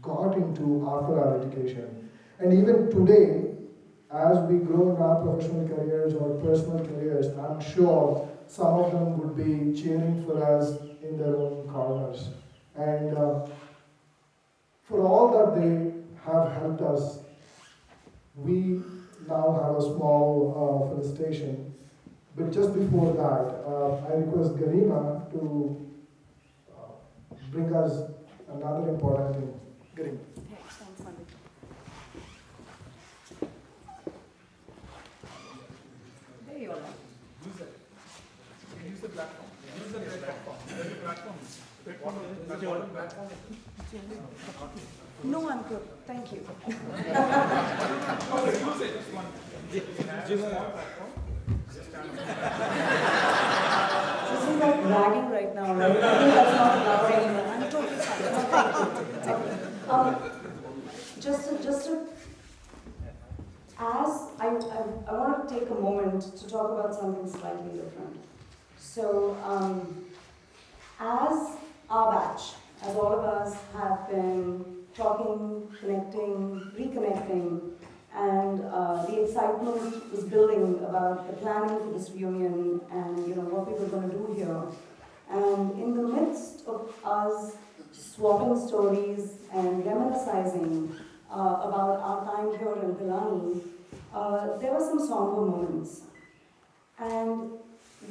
got into after our education. And even today, as we grow in our professional careers or personal careers, I'm sure some of them would be cheering for us in their own corners. And for all that they have helped us, we now have a small felicitation. But just before that, I request Garima to bring us another important thing. Garima. There you are. Use it. Use the platform. Use the platform. There's a platform. Platform. No, I'm good. Thank you. Use it. Just one. This is like bragging right now, right? I think that's not allowed anymore. I'm totally fine. Just to I want to take a moment to talk about something slightly different. So, as our batch, as all of us have been talking, connecting, reconnecting, and the excitement was building about the planning for this reunion and what we were going to do here. And in the midst of us swapping stories and reminiscing about our time here in Pilani, there were some somber moments. And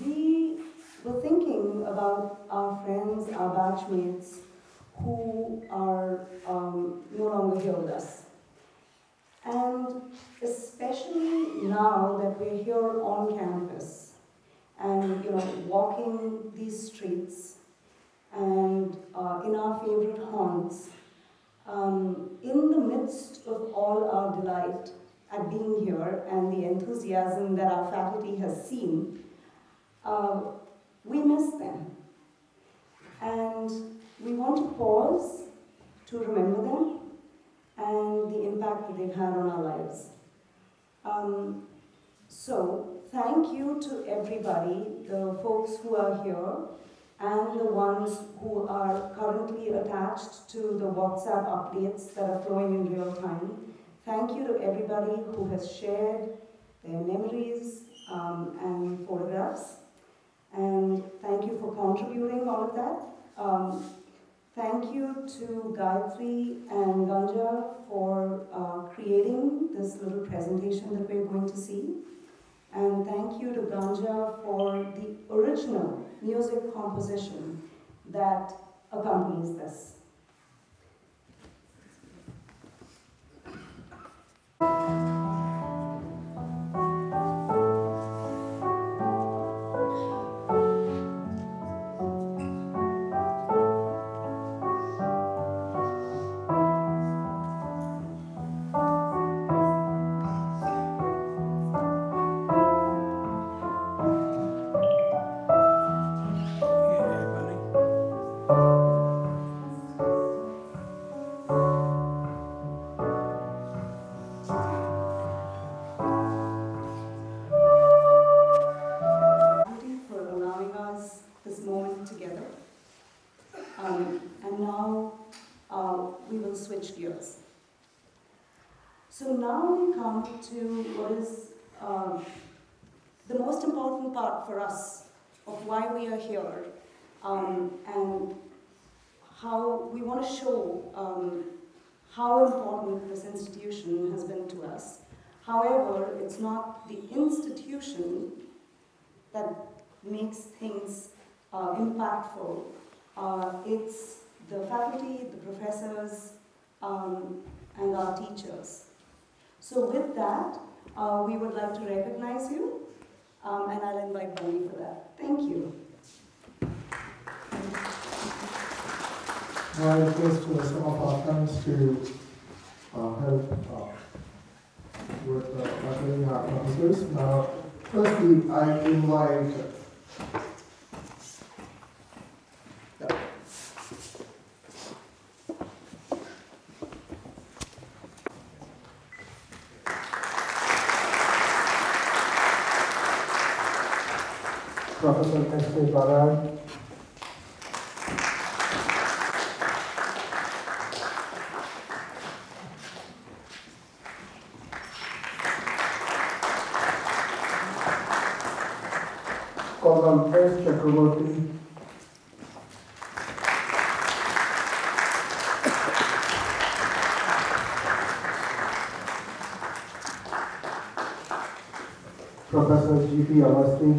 we were thinking about our friends, our batchmates, who are no longer here with us. And especially now that we're here on campus and walking these streets and in our favorite haunts, in the midst of all our delight at being here and the enthusiasm that our faculty has seen, we miss them. And we want to pause to remember them and the impact that they've had on our lives. So, thank you to everybody, the folks who are here and the ones who are currently attached to the WhatsApp updates that are flowing in real time. Thank you to everybody who has shared their memories and photographs. And thank you for contributing all of that. Thank you to Gayatri and Ganja for creating this little presentation that we're going to see. And thank you to Ganja for the original music composition that accompanies this. And now we will switch gears. So now we come to what is the most important part for us of why we are here and how we want to show how important this institution has been to us. However, it's not the institution that makes things impactful. It's the faculty, the professors, and our teachers. So with that, we would like to recognize you, and I'll invite Bonnie for that. Thank you. Now I request some of our friends to help with attending our officers. Now, firstly, I invite Professor S.K. Barad, Colonel S. Chakraborty, Professor G.P. Awasthi,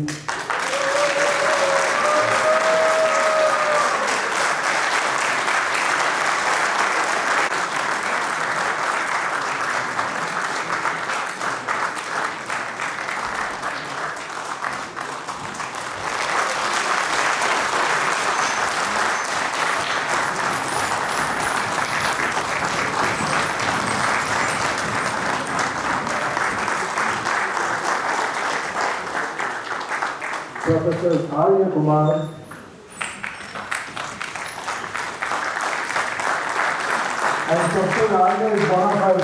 Professor Arya Kumar, and Professor Arya is one of our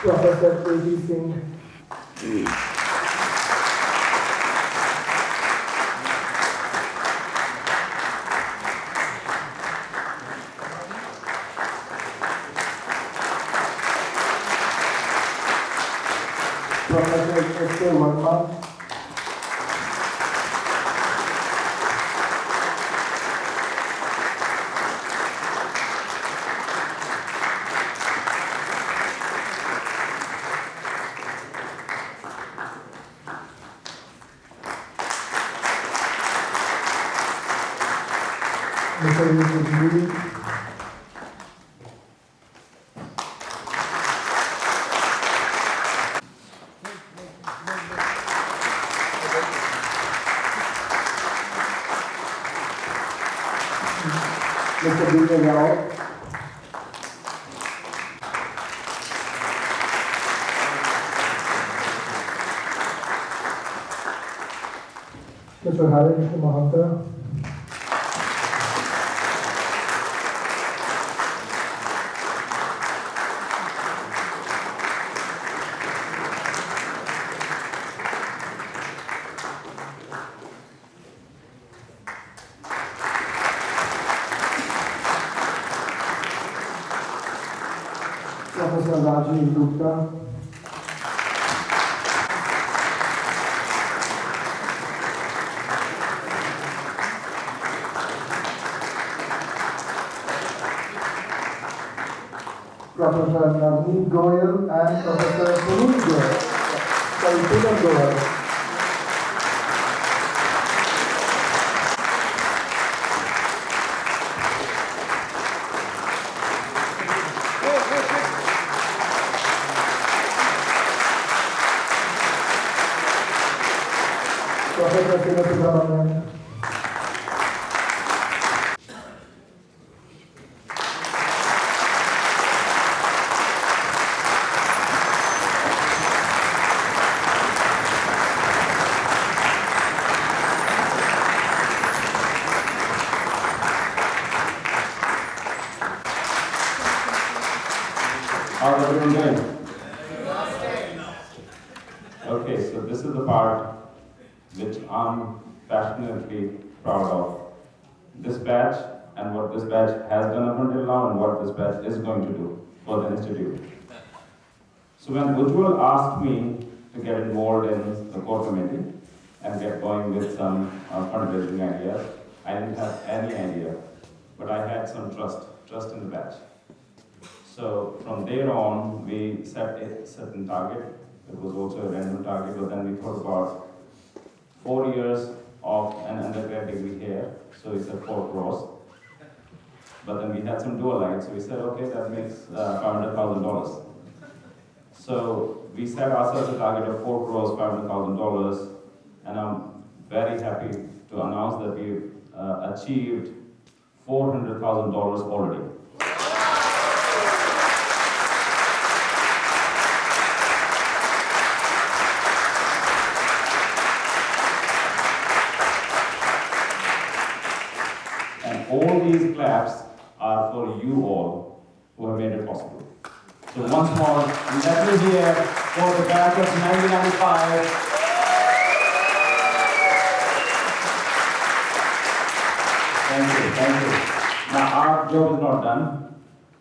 Professor A.P. Singh. Professor S.K. Verma. Mr. Jubilee. Mr. Pilani. Mr. Hari Mahanta. Professor Rajiv Gupta. Professor Navneet Goyal and Professor Puneet Goyal. Sorry, Puneet Goyal. Professor Pilani. How's everyone doing? Okay, so this is the part which I'm passionately proud of. This batch and what this batch has done up until now and what this batch is going to do for the institute. So when Ujjwal asked me to get involved in the core committee and get going with some fundraising ideas, I didn't have any idea, but I had some trust in the batch. So from there on, we set a certain target. It was also a random target, but then we thought about 4 years of an undergrad degree here, so we said 4 crores. But then we had some dual so we said, okay, that makes $500,000. So we set ourselves a target of 4 crores, $500,000, and I'm very happy to announce that we've achieved $400,000 already. All these claps are for you all who have made it possible. So once more, let me hear for the batch of 1995. Thank you. Now our job is not done.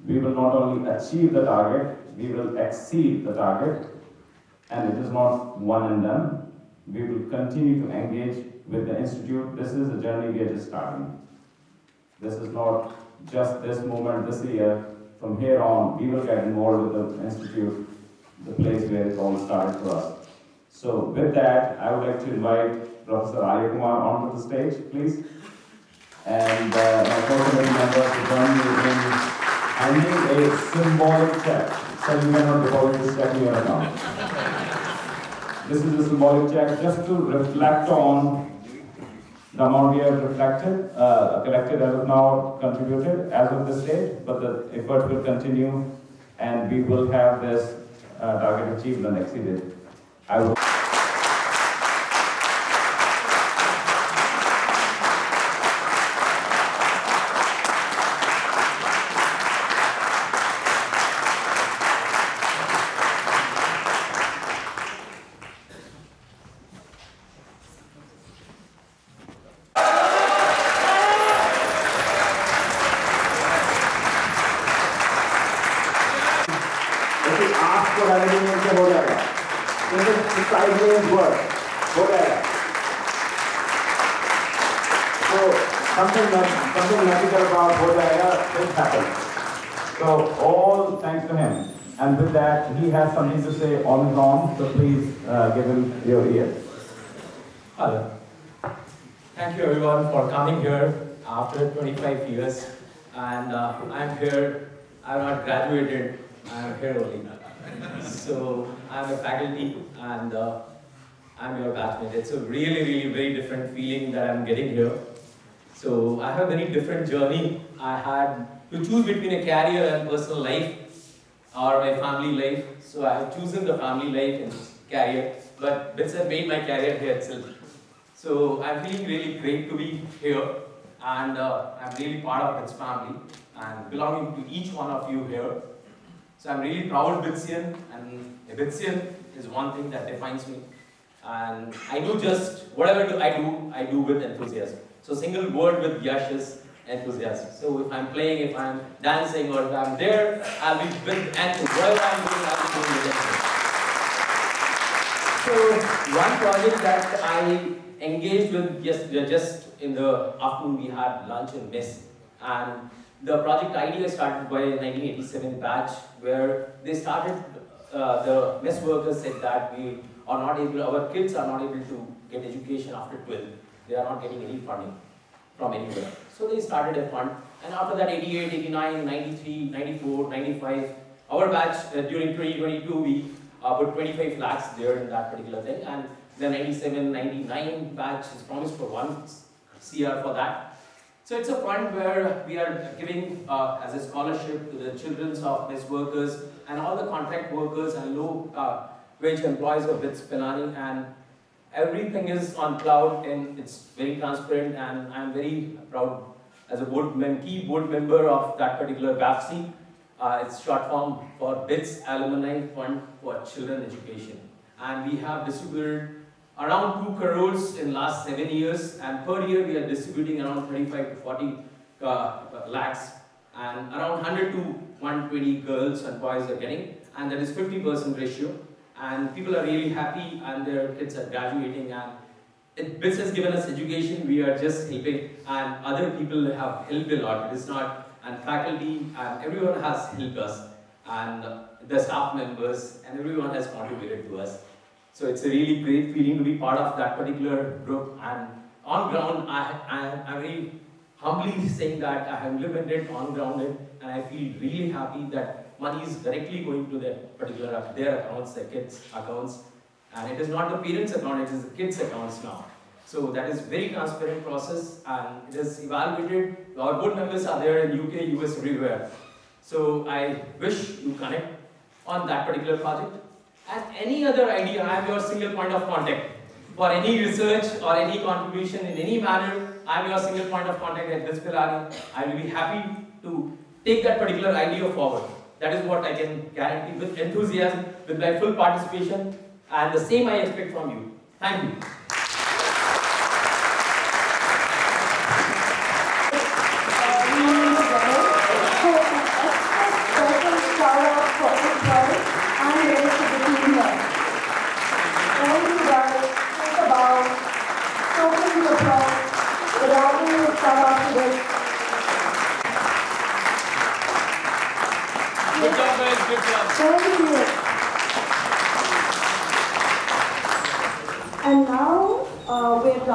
We will not only achieve the target, we will exceed the target. And it is not one and done. We will continue to engage with the institute. This is a journey we are just starting. This is not just this moment, this year. From here on, we will get involved with the institute, the place where it all started for us. So with that, I would like to invite Professor Arya Kumar onto the stage, please. And my co-committee members to join me in handing a symbolic check. So you may not deposit this check in your account. This is a symbolic check just to reflect on the amount we have collected as of now, contributed as of this date, but the effort will continue and we will have this target achieved and exceeded. I will इसको directly में से हो जाएगा. This is precisely word. हो जाएगा. So something magical about हो जाएगा. This happens. So all thanks to him. And with that, he has something to say on his own. So please give him your ears. Hello. Thank you everyone for coming here after 25 years. And I'm here. I'm not graduated. I'm here only. So I'm a faculty and I'm your batchmate. It's a really very different feeling that I'm getting here. So I have a very different journey. I had to choose between a career and personal life or my family life. So I have chosen the family life and career, but BITS have made my career here itself. So I'm feeling really great to be here, and I'm really part of BITS family and belonging to each one of you here. So I'm really proud BITSian, and a BITSian is one thing that defines me. And I do just whatever I do with enthusiasm. So single word with Yash is enthusiasm. So if I'm playing, if I'm dancing, or if I'm there, I'll be with enthusiasm. Whatever I'm doing, I'll be doing with enthusiasm. So one project that I engaged with just in the afternoon, we had lunch in mess, and the project idea started by 1987 batch, where they started. The mess workers said that we are not able, our kids are not able to get education after 12. They are not getting any funding from anywhere. So they started a fund, and after that 88, 89, 93, 94, 95, our batch during 2022 we put 25 lakhs there in that particular thing, and the 97, 99 batch is promised for 1 CR for that. So it's a fund where we are giving as a scholarship to the children of mess workers and all the contract workers and low wage employees of BITS Pilani, and everything is on cloud and it's very transparent, and I'm very proud as a key board member of that particular BAFC. It's short form for BITS Alumni Fund for Children Education. And we have distributed around 2 crores in last 7 years, and per year we are distributing around 35 to 40 lakhs, and around 100 to 120 girls and boys are getting, and that is 50% ratio. And people are really happy, and their kids are graduating, and BITS has given us education. We are just helping, and other people have helped a lot. It is not, and faculty and everyone has helped us, and the staff members and everyone has contributed to us. So it's a really great feeling to be part of that particular group. And on ground, I'm very humbly saying that I have implemented on ground, and I feel really happy that money is directly going to their accounts, their kids' accounts, and it is not the parents' account, it is the kids' accounts now. So that is very transparent process, and it is evaluated. Our board members are there in UK, US, everywhere. So I wish you connect on that particular project. And any other idea, I am your single point of contact. For any research or any contribution in any manner, I am your single point of contact at BITS Pilani. I will be happy to take that particular idea forward. That is what I can guarantee with enthusiasm, with my full participation, and the same I expect from you. Thank you.